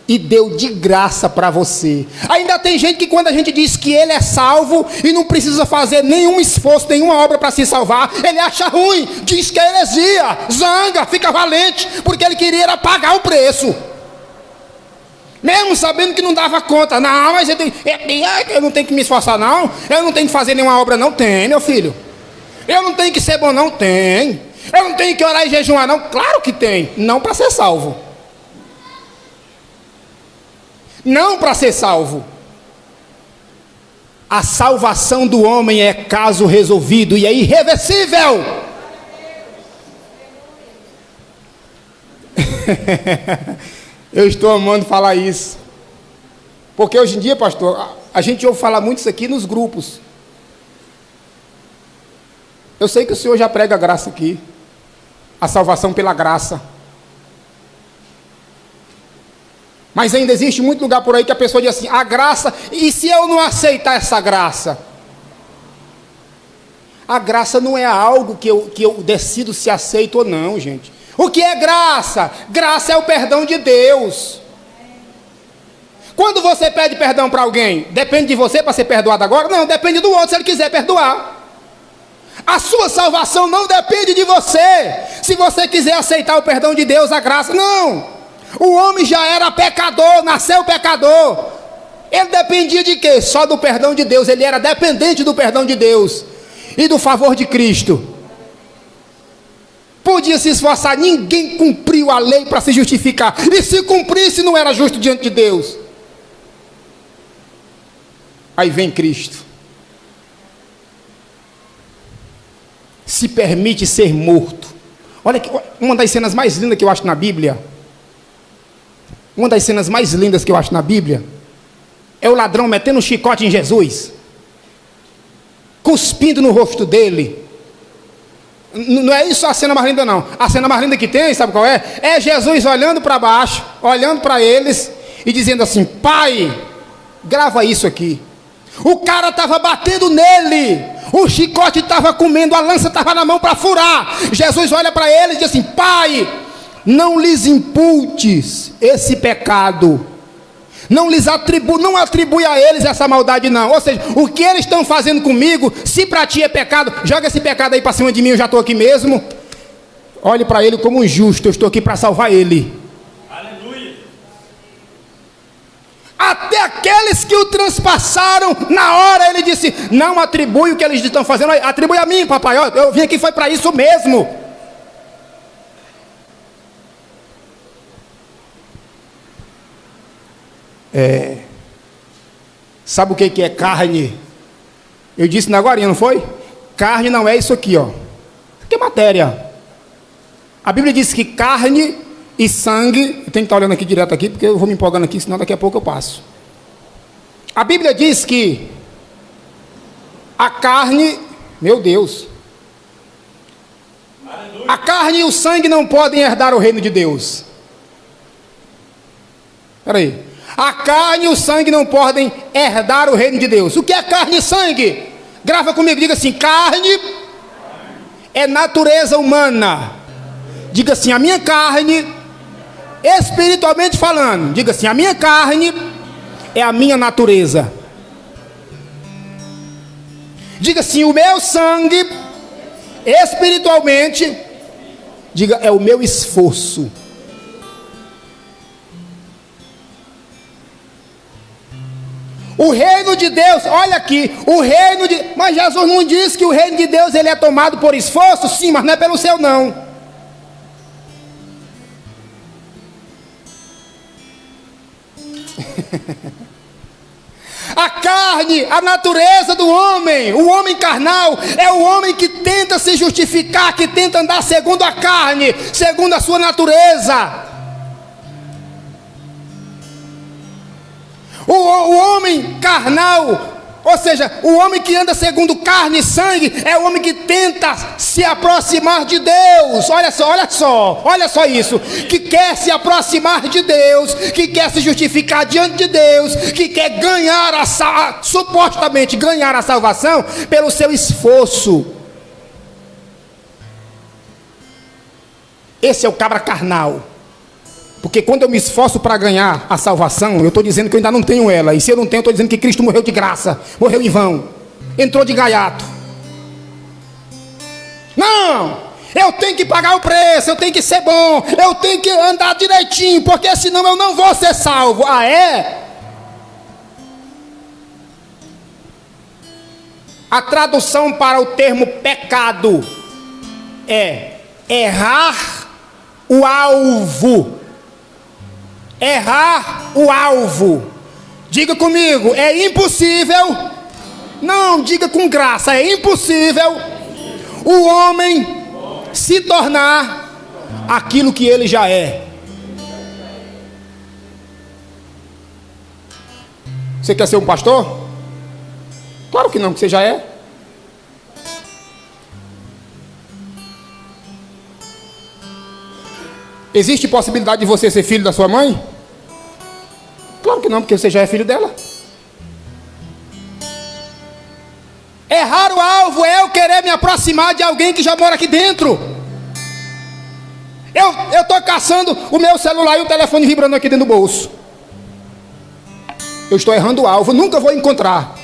e deu de graça para você. Ainda tem gente que quando a gente diz que ele é salvo e não precisa fazer nenhum esforço, nenhuma obra para se salvar, ele acha ruim, diz que é heresia, zanga, fica valente, porque ele queria era pagar o preço. Mesmo sabendo que não dava conta. Não, mas eu não tenho que me esforçar não, eu não tenho que fazer nenhuma obra não. Tem, meu filho. Eu não tenho que ser bom não. Tem. Eu não tenho que orar e jejuar não. Claro que tem. Não para ser salvo. Não para ser salvo. A salvação do homem é caso resolvido e é irreversível. Eu estou amando falar isso. Porque hoje em dia, pastor, a gente ouve falar muito isso aqui nos grupos. Eu sei que o senhor já prega a graça aqui. A salvação pela graça. Mas ainda existe muito lugar por aí que a pessoa diz assim, a graça, e se eu não aceitar essa graça? A graça não é algo que eu decido se aceito ou não, gente. O que é graça? Graça é o perdão de Deus. Quando você pede perdão para alguém, depende de você para ser perdoado agora? Não, depende do outro se ele quiser perdoar. A sua salvação não depende de você. Se você quiser aceitar o perdão de Deus, a graça, não. O homem já era pecador, nasceu pecador. Ele dependia de quê? Só do perdão de Deus. Ele era dependente do perdão de Deus e do favor de Cristo. Podia se esforçar, ninguém cumpriu a lei para se justificar. E se cumprisse, não era justo diante de Deus. Aí vem Cristo. Se permite ser morto. Olha que, uma das cenas mais lindas que eu acho na Bíblia. Uma das cenas mais lindas que eu acho na Bíblia é o ladrão metendo um chicote em Jesus, cuspindo no rosto dele. Não é isso a cena mais linda, não. A cena mais linda que tem, sabe qual é? É Jesus olhando para baixo, olhando para eles e dizendo assim: Pai, grava isso aqui. O cara estava batendo nele, o chicote estava comendo, a lança estava na mão para furar. Jesus olha para ele e diz assim: Pai, não lhes imputes esse pecado, não atribui a eles essa maldade, não. Ou seja, o que eles estão fazendo comigo, se para ti é pecado, joga esse pecado aí para cima de mim, eu já estou aqui mesmo. Olhe para ele como um justo, eu estou aqui para salvar ele. Aleluia. Até aqueles que o transpassaram, na hora ele disse: não atribui o que eles estão fazendo, atribui a mim, papai, eu vim aqui foi para isso mesmo. Sabe o que é carne? Eu disse na agorinha, não foi? Carne não é isso aqui, ó. Isso aqui é matéria. A Bíblia diz que carne e sangue, eu tenho que estar olhando aqui direto aqui, porque eu vou me empolgando aqui, senão daqui a pouco eu passo. A Bíblia diz que a carne, meu Deus, a carne e o sangue não podem herdar o reino de Deus. Espera aí. A carne e o sangue não podem herdar o reino de Deus. O que é carne e sangue? Grava comigo, diga assim: carne é natureza humana. Diga assim: a minha carne, espiritualmente falando, diga assim: a minha carne é a minha natureza. Diga assim: o meu sangue, espiritualmente, diga, é o meu esforço. O reino de Deus, olha aqui, mas Jesus não disse que o reino de Deus ele é tomado por esforço? Sim, mas não é pelo seu não. A carne, a natureza do homem, o homem carnal, é o homem que tenta se justificar, que tenta andar segundo a carne, segundo a sua natureza. O homem carnal, ou seja, o homem que anda segundo carne e sangue, é o homem que tenta se aproximar de Deus. Olha só isso, que quer se aproximar de Deus, que quer se justificar diante de Deus, que quer supostamente ganhar a salvação pelo seu esforço. Esse é o cabra carnal. Porque quando eu me esforço para ganhar a salvação, eu estou dizendo que eu ainda não tenho ela. E se eu não tenho, eu estou dizendo que Cristo morreu de graça, morreu em vão, entrou de gaiato. Não! Eu tenho que pagar o preço, eu tenho que ser bom, eu tenho que andar direitinho, porque senão eu não vou ser salvo. Ah, é? A tradução para o termo pecado é errar o alvo. Errar o alvo. Diga comigo: é impossível. Não, diga com graça: é impossível o homem se tornar aquilo que ele já é. Você quer ser um pastor? Claro que não, que você já é. Existe possibilidade de você ser filho da sua mãe? Claro que não, porque você já é filho dela. Errar o alvo é eu querer me aproximar de alguém que já mora aqui dentro. Eu estou caçando o meu celular e o telefone vibrando aqui dentro do bolso. Eu estou errando o alvo, nunca vou encontrar.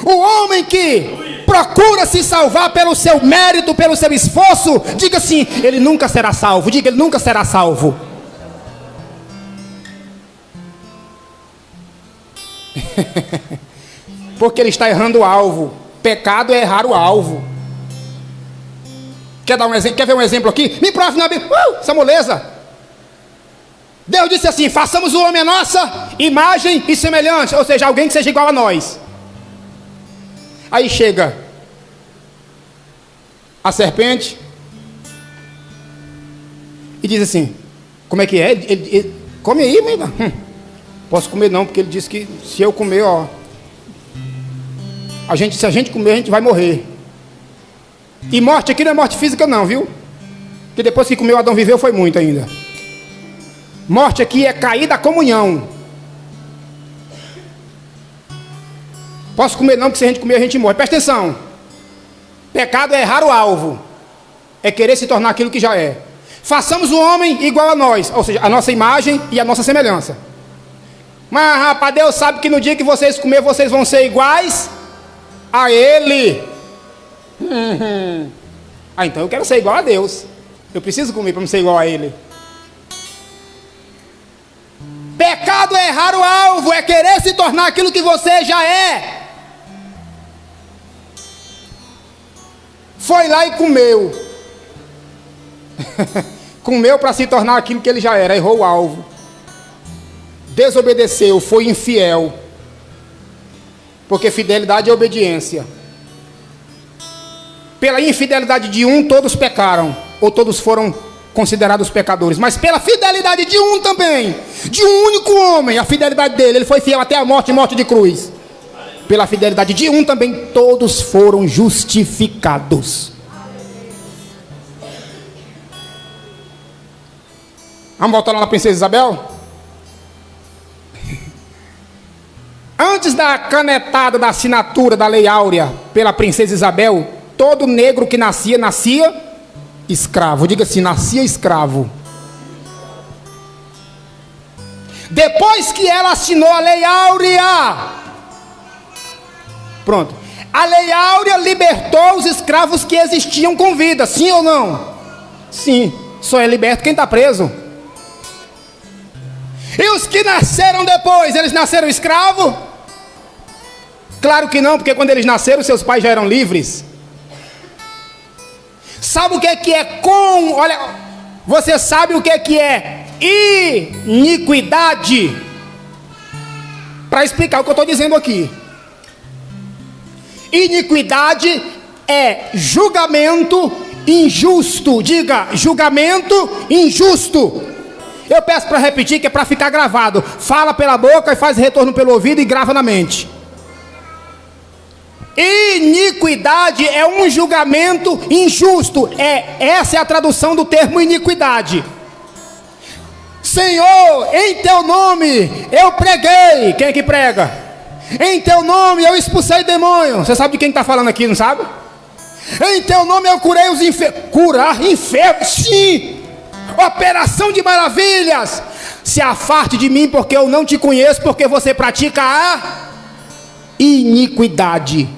O homem que procura se salvar pelo seu mérito, pelo seu esforço, diga assim: ele nunca será salvo. Diga: ele nunca será salvo. Porque ele está errando o alvo. Pecado é errar o alvo. Quer dar um exemplo? Quer ver um exemplo aqui? Me prove na Bíblia. Essa moleza. Deus disse assim: façamos o homem a nossa imagem e semelhança. Ou seja, alguém que seja igual a nós. Aí chega a serpente e diz assim: como é que é? Ele, come aí, mãe. Posso comer não, porque ele disse que se eu comer, ó, se a gente comer, a gente vai morrer. E morte aqui não é morte física não, viu? Porque depois que comeu, Adão viveu foi muito ainda. Morte aqui é cair da comunhão. Posso comer não, porque se a gente comer, a gente morre. Presta atenção. Pecado é errar o alvo. É querer se tornar aquilo que já é. Façamos o homem igual a nós, ou seja, a nossa imagem e a nossa semelhança. Mas rapaz, Deus sabe que no dia que vocês comer, vocês vão ser iguais a Ele. Então eu quero ser igual a Deus. Eu preciso comer para não ser igual a Ele. Pecado é errar o alvo, é querer se tornar aquilo que você já é. Foi lá e comeu. Comeu para se tornar aquilo que ele já era, errou o alvo. Desobedeceu, foi infiel. Porque fidelidade é obediência. Pela infidelidade de um, todos pecaram, ou todos foram considerados pecadores. Mas pela fidelidade de um também, de um único homem, a fidelidade dele, ele foi fiel até a morte, morte de cruz. Pela fidelidade de um também, todos foram justificados. Vamos voltar lá na princesa Isabel? Antes da canetada da assinatura da lei áurea pela princesa Isabel, todo negro que nascia escravo. Diga assim: nascia escravo. Depois que ela assinou a lei áurea, pronto, a lei áurea libertou os escravos que existiam com vida. Sim ou não? Sim. Só é liberto quem está preso. E os que nasceram depois, eles nasceram escravos? Claro que não, porque quando eles nasceram, seus pais já eram livres. Sabe o que é olha, você sabe o que é iniquidade? Para explicar o que eu estou dizendo aqui. Iniquidade é julgamento injusto. Diga: julgamento injusto. Eu peço para repetir, que é para ficar gravado. Fala pela boca e faz retorno pelo ouvido e grava na mente. Iniquidade é um julgamento injusto. Essa é a tradução do termo iniquidade. Senhor, em teu nome eu preguei. Quem é que prega? Em teu nome eu expulsei demônio. Você sabe de quem está falando aqui, não sabe? Em teu nome eu curei os enfermos. Curar enfermos? Sim. Operação de maravilhas. Se afaste de mim, porque eu não te conheço, porque você pratica a iniquidade.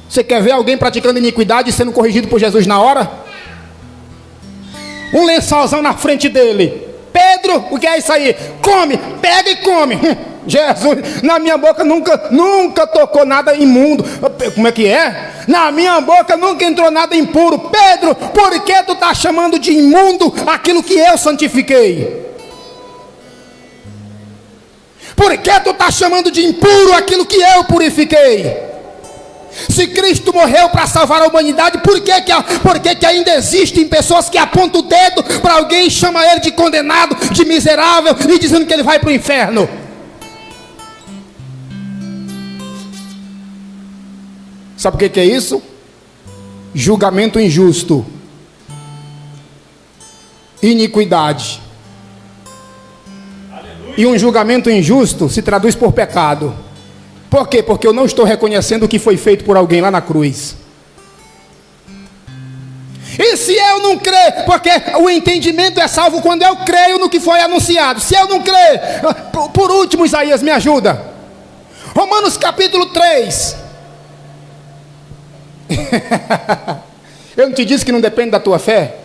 Você quer ver alguém praticando iniquidade e sendo corrigido por Jesus na hora? Um lençolzão na frente dele. Pedro, o que é isso aí? Come, pega e come. Jesus, na minha boca nunca tocou nada imundo. Como é que é? Na minha boca nunca entrou nada impuro. Pedro, por que tu está chamando de imundo aquilo que eu santifiquei? Por que tu está chamando de impuro aquilo que eu purifiquei? Se Cristo morreu para salvar a humanidade, por que ainda existem pessoas que apontam o dedo para alguém e chamam ele de condenado, de miserável, e dizendo que ele vai para o inferno? Sabe o que é isso? Julgamento injusto. Iniquidade. E um julgamento injusto se traduz por pecado. Por quê? Porque eu não estou reconhecendo o que foi feito por alguém lá na cruz. E se eu não crer? Porque o entendimento é salvo quando eu creio no que foi anunciado. Se eu não crer, por último, Isaías, me ajuda. Romanos capítulo 3. Eu não te disse que não depende da tua fé?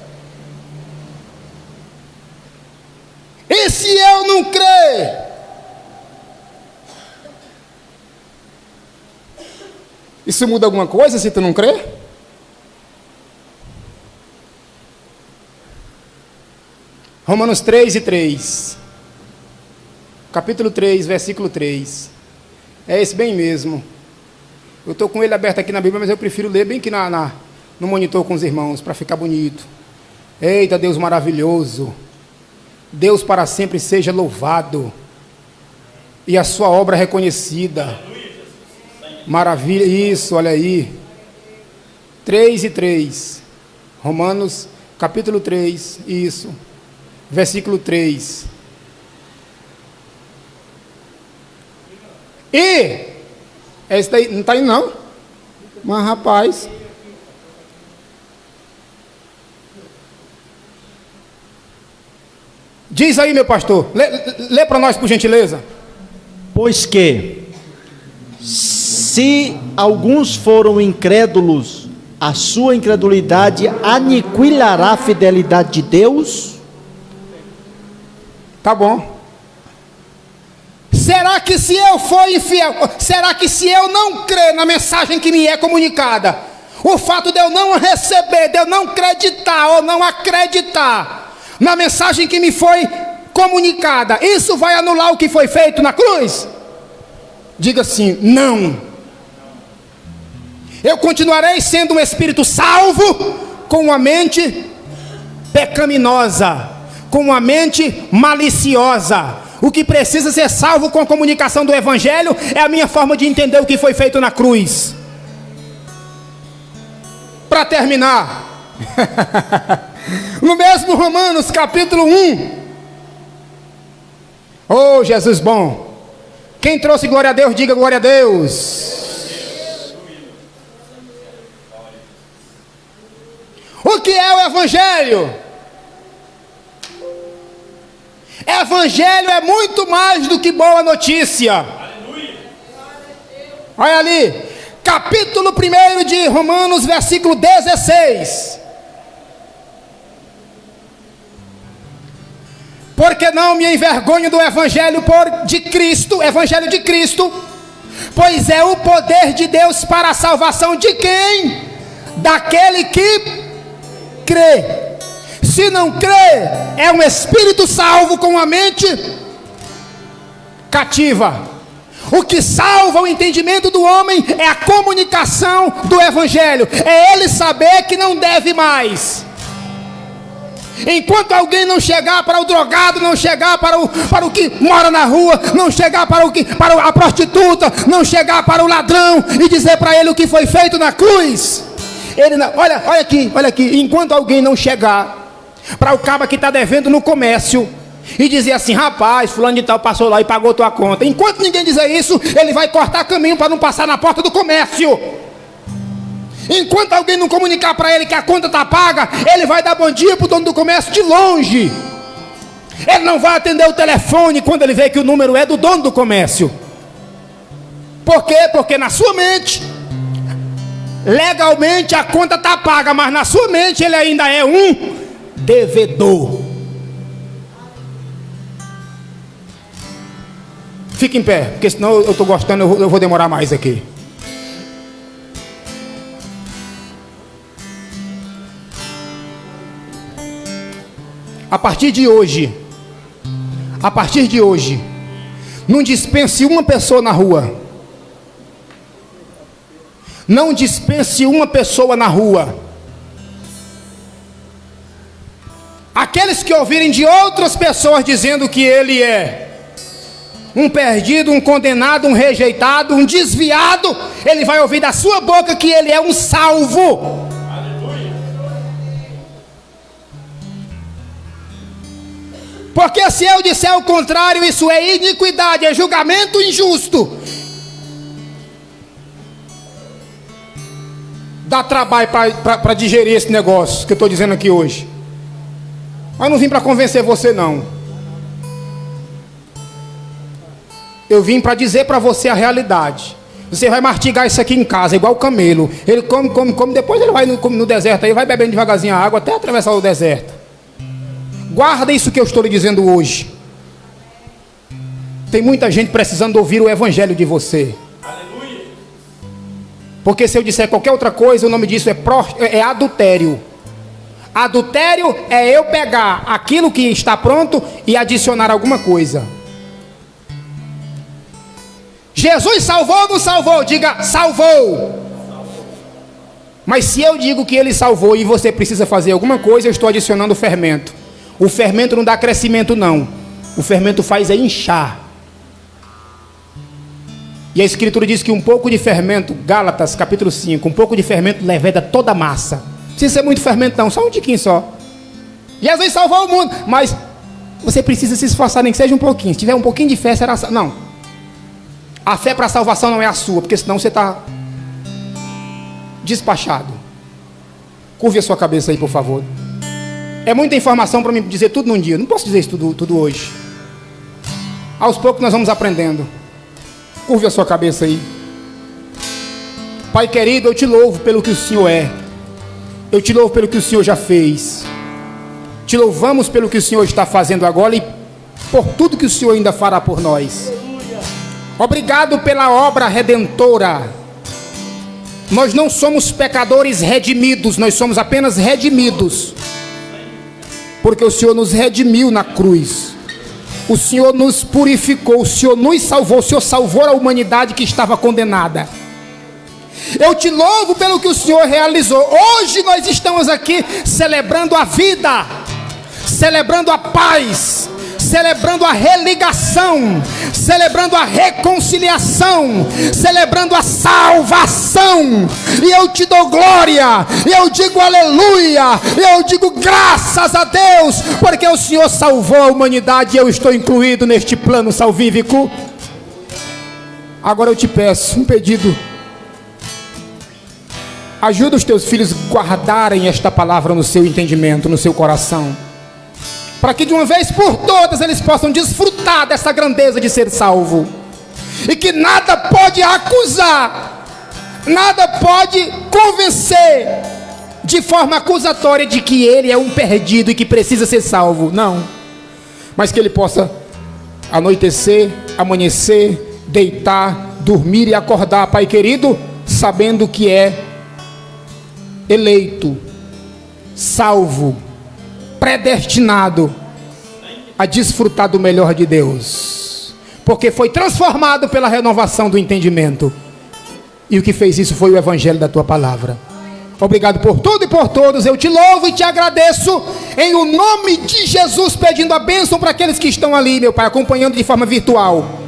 E se eu não crer? Isso muda alguma coisa se tu não crê? Romanos 3:3. Capítulo 3, versículo 3. É esse bem mesmo. Eu estou com ele aberto aqui na Bíblia, mas eu prefiro ler bem aqui no monitor com os irmãos, para ficar bonito. Eita, Deus maravilhoso. Deus para sempre seja louvado. E a sua obra reconhecida. Maravilha, isso, olha aí. 3:3. Romanos, capítulo 3, isso. Versículo 3. E esse daí, não está indo não? Mas rapaz, diz aí, meu pastor, lê para nós por gentileza. Pois que, se alguns foram incrédulos, a sua incredulidade aniquilará a fidelidade de Deus? Tá bom. Será que se eu for infiel, será que se eu não crer na mensagem que me é comunicada, o fato de eu não receber, de eu não acreditar ou não acreditar na mensagem que me foi comunicada, isso vai anular o que foi feito na cruz? Diga assim, não. Eu continuarei sendo um espírito salvo, com uma mente pecaminosa, com uma mente maliciosa. O que precisa ser salvo com a comunicação do Evangelho é a minha forma de entender o que foi feito na cruz. Para terminar, no mesmo Romanos capítulo 1. Oh, Jesus bom. Quem trouxe glória a Deus, diga glória a Deus. O que é o Evangelho? Evangelho é muito mais do que boa notícia. Olha ali, capítulo 1 de Romanos, versículo 16. Porque não me envergonho do Evangelho de Cristo, Evangelho de Cristo, pois é o poder de Deus para a salvação de quem? Daquele que crê. Se não crê, é um espírito salvo com a mente cativa. O que salva o entendimento do homem é a comunicação do Evangelho. É ele saber que não deve mais. Enquanto alguém não chegar para o drogado, não chegar para o que mora na rua, não chegar para a prostituta, não chegar para o ladrão e dizer para ele o que foi feito na cruz. Ele não, olha aqui. Enquanto alguém não chegar para o cabo que está devendo no comércio e dizer assim, rapaz, fulano de tal passou lá e pagou tua conta. Enquanto ninguém dizer isso, ele vai cortar caminho para não passar na porta do comércio. Enquanto alguém não comunicar para ele que a conta está paga, ele vai dar bom dia para o dono do comércio de longe. Ele não vai atender o telefone quando ele vê que o número é do dono do comércio. Por quê? Porque na sua mente, legalmente a conta está paga, mas na sua mente ele ainda é um devedor. Fique em pé, porque senão eu estou gostando, eu vou demorar mais aqui. A partir de hoje, não dispense uma pessoa na rua. Não dispense uma pessoa na rua. Aqueles que ouvirem de outras pessoas dizendo que ele é um perdido, um condenado, um rejeitado, um desviado, ele vai ouvir da sua boca que ele é um salvo. Porque se eu disser o contrário, isso é iniquidade, é julgamento injusto. Dá trabalho para digerir esse negócio que eu estou dizendo aqui hoje. Mas não vim para convencer você não. Eu vim para dizer para você a realidade. Você vai mastigar isso aqui em casa, igual o camelo. Ele come, depois ele vai no deserto, aí vai bebendo devagarzinho a água até atravessar o deserto. Guarda isso que eu estou lhe dizendo hoje. Tem muita gente precisando ouvir o Evangelho de você. Aleluia. Porque se eu disser qualquer outra coisa, o nome disso é adultério. Adultério é eu pegar aquilo que está pronto e adicionar alguma coisa. Jesus salvou ou não salvou? Diga, salvou. Mas se eu digo que ele salvou e você precisa fazer alguma coisa, eu estou adicionando fermento. O fermento não dá crescimento, não. O fermento faz é inchar. E a Escritura diz que um pouco de fermento, Gálatas capítulo 5, um pouco de fermento leveda toda a massa. Não precisa ser muito fermento não, só um tiquinho só. Jesus salvou o mundo, mas você precisa se esforçar, nem que seja um pouquinho. Se tiver um pouquinho de fé, será... Não. A fé para a salvação não é a sua, porque senão você está despachado. Curve a sua cabeça aí, por favor. É muita informação para me dizer tudo num dia. Não posso dizer isso tudo hoje. Aos poucos nós vamos aprendendo. Curve a sua cabeça aí. Pai querido, eu te louvo pelo que o Senhor é. Eu te louvo pelo que o Senhor já fez. Te louvamos pelo que o Senhor está fazendo agora e por tudo que o Senhor ainda fará por nós. Obrigado pela obra redentora. Nós não somos pecadores redimidos, nós somos apenas redimidos. Porque o Senhor nos redimiu na cruz. O Senhor nos purificou, o Senhor nos salvou, o Senhor salvou a humanidade que estava condenada. Eu te louvo pelo que o Senhor realizou. Hoje nós estamos aqui celebrando a vida, celebrando a paz, celebrando a religação, celebrando a reconciliação, celebrando a salvação. E eu te dou glória, e eu digo aleluia, e eu digo graças a Deus, porque o Senhor salvou a humanidade e eu estou incluído neste plano salvífico. Agora eu te peço um pedido. Ajuda os teus filhos a guardarem esta palavra no seu entendimento, no seu coração, para que de uma vez por todas eles possam desfrutar dessa grandeza de ser salvo, e que nada pode acusar, nada pode convencer de forma acusatória de que ele é um perdido e que precisa ser salvo. Não, mas que ele possa anoitecer, amanhecer, deitar, dormir e acordar, Pai querido, sabendo que é eleito, salvo, predestinado a desfrutar do melhor de Deus, porque foi transformado pela renovação do entendimento, e o que fez isso foi o evangelho da tua palavra. Obrigado por tudo e por todos. Eu te louvo e te agradeço em o nome de Jesus, pedindo a bênção para aqueles que estão ali, meu Pai, acompanhando de forma virtual.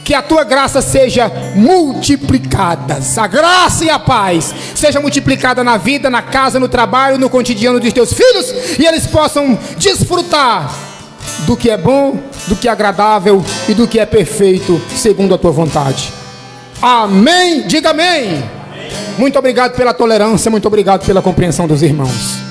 Que a tua graça seja multiplicada, a graça e a paz seja multiplicada na vida, na casa, no trabalho, no cotidiano dos teus filhos, e eles possam desfrutar do que é bom, do que é agradável e do que é perfeito, segundo a tua vontade. Amém, diga amém. Muito obrigado pela tolerância, muito obrigado pela compreensão dos irmãos.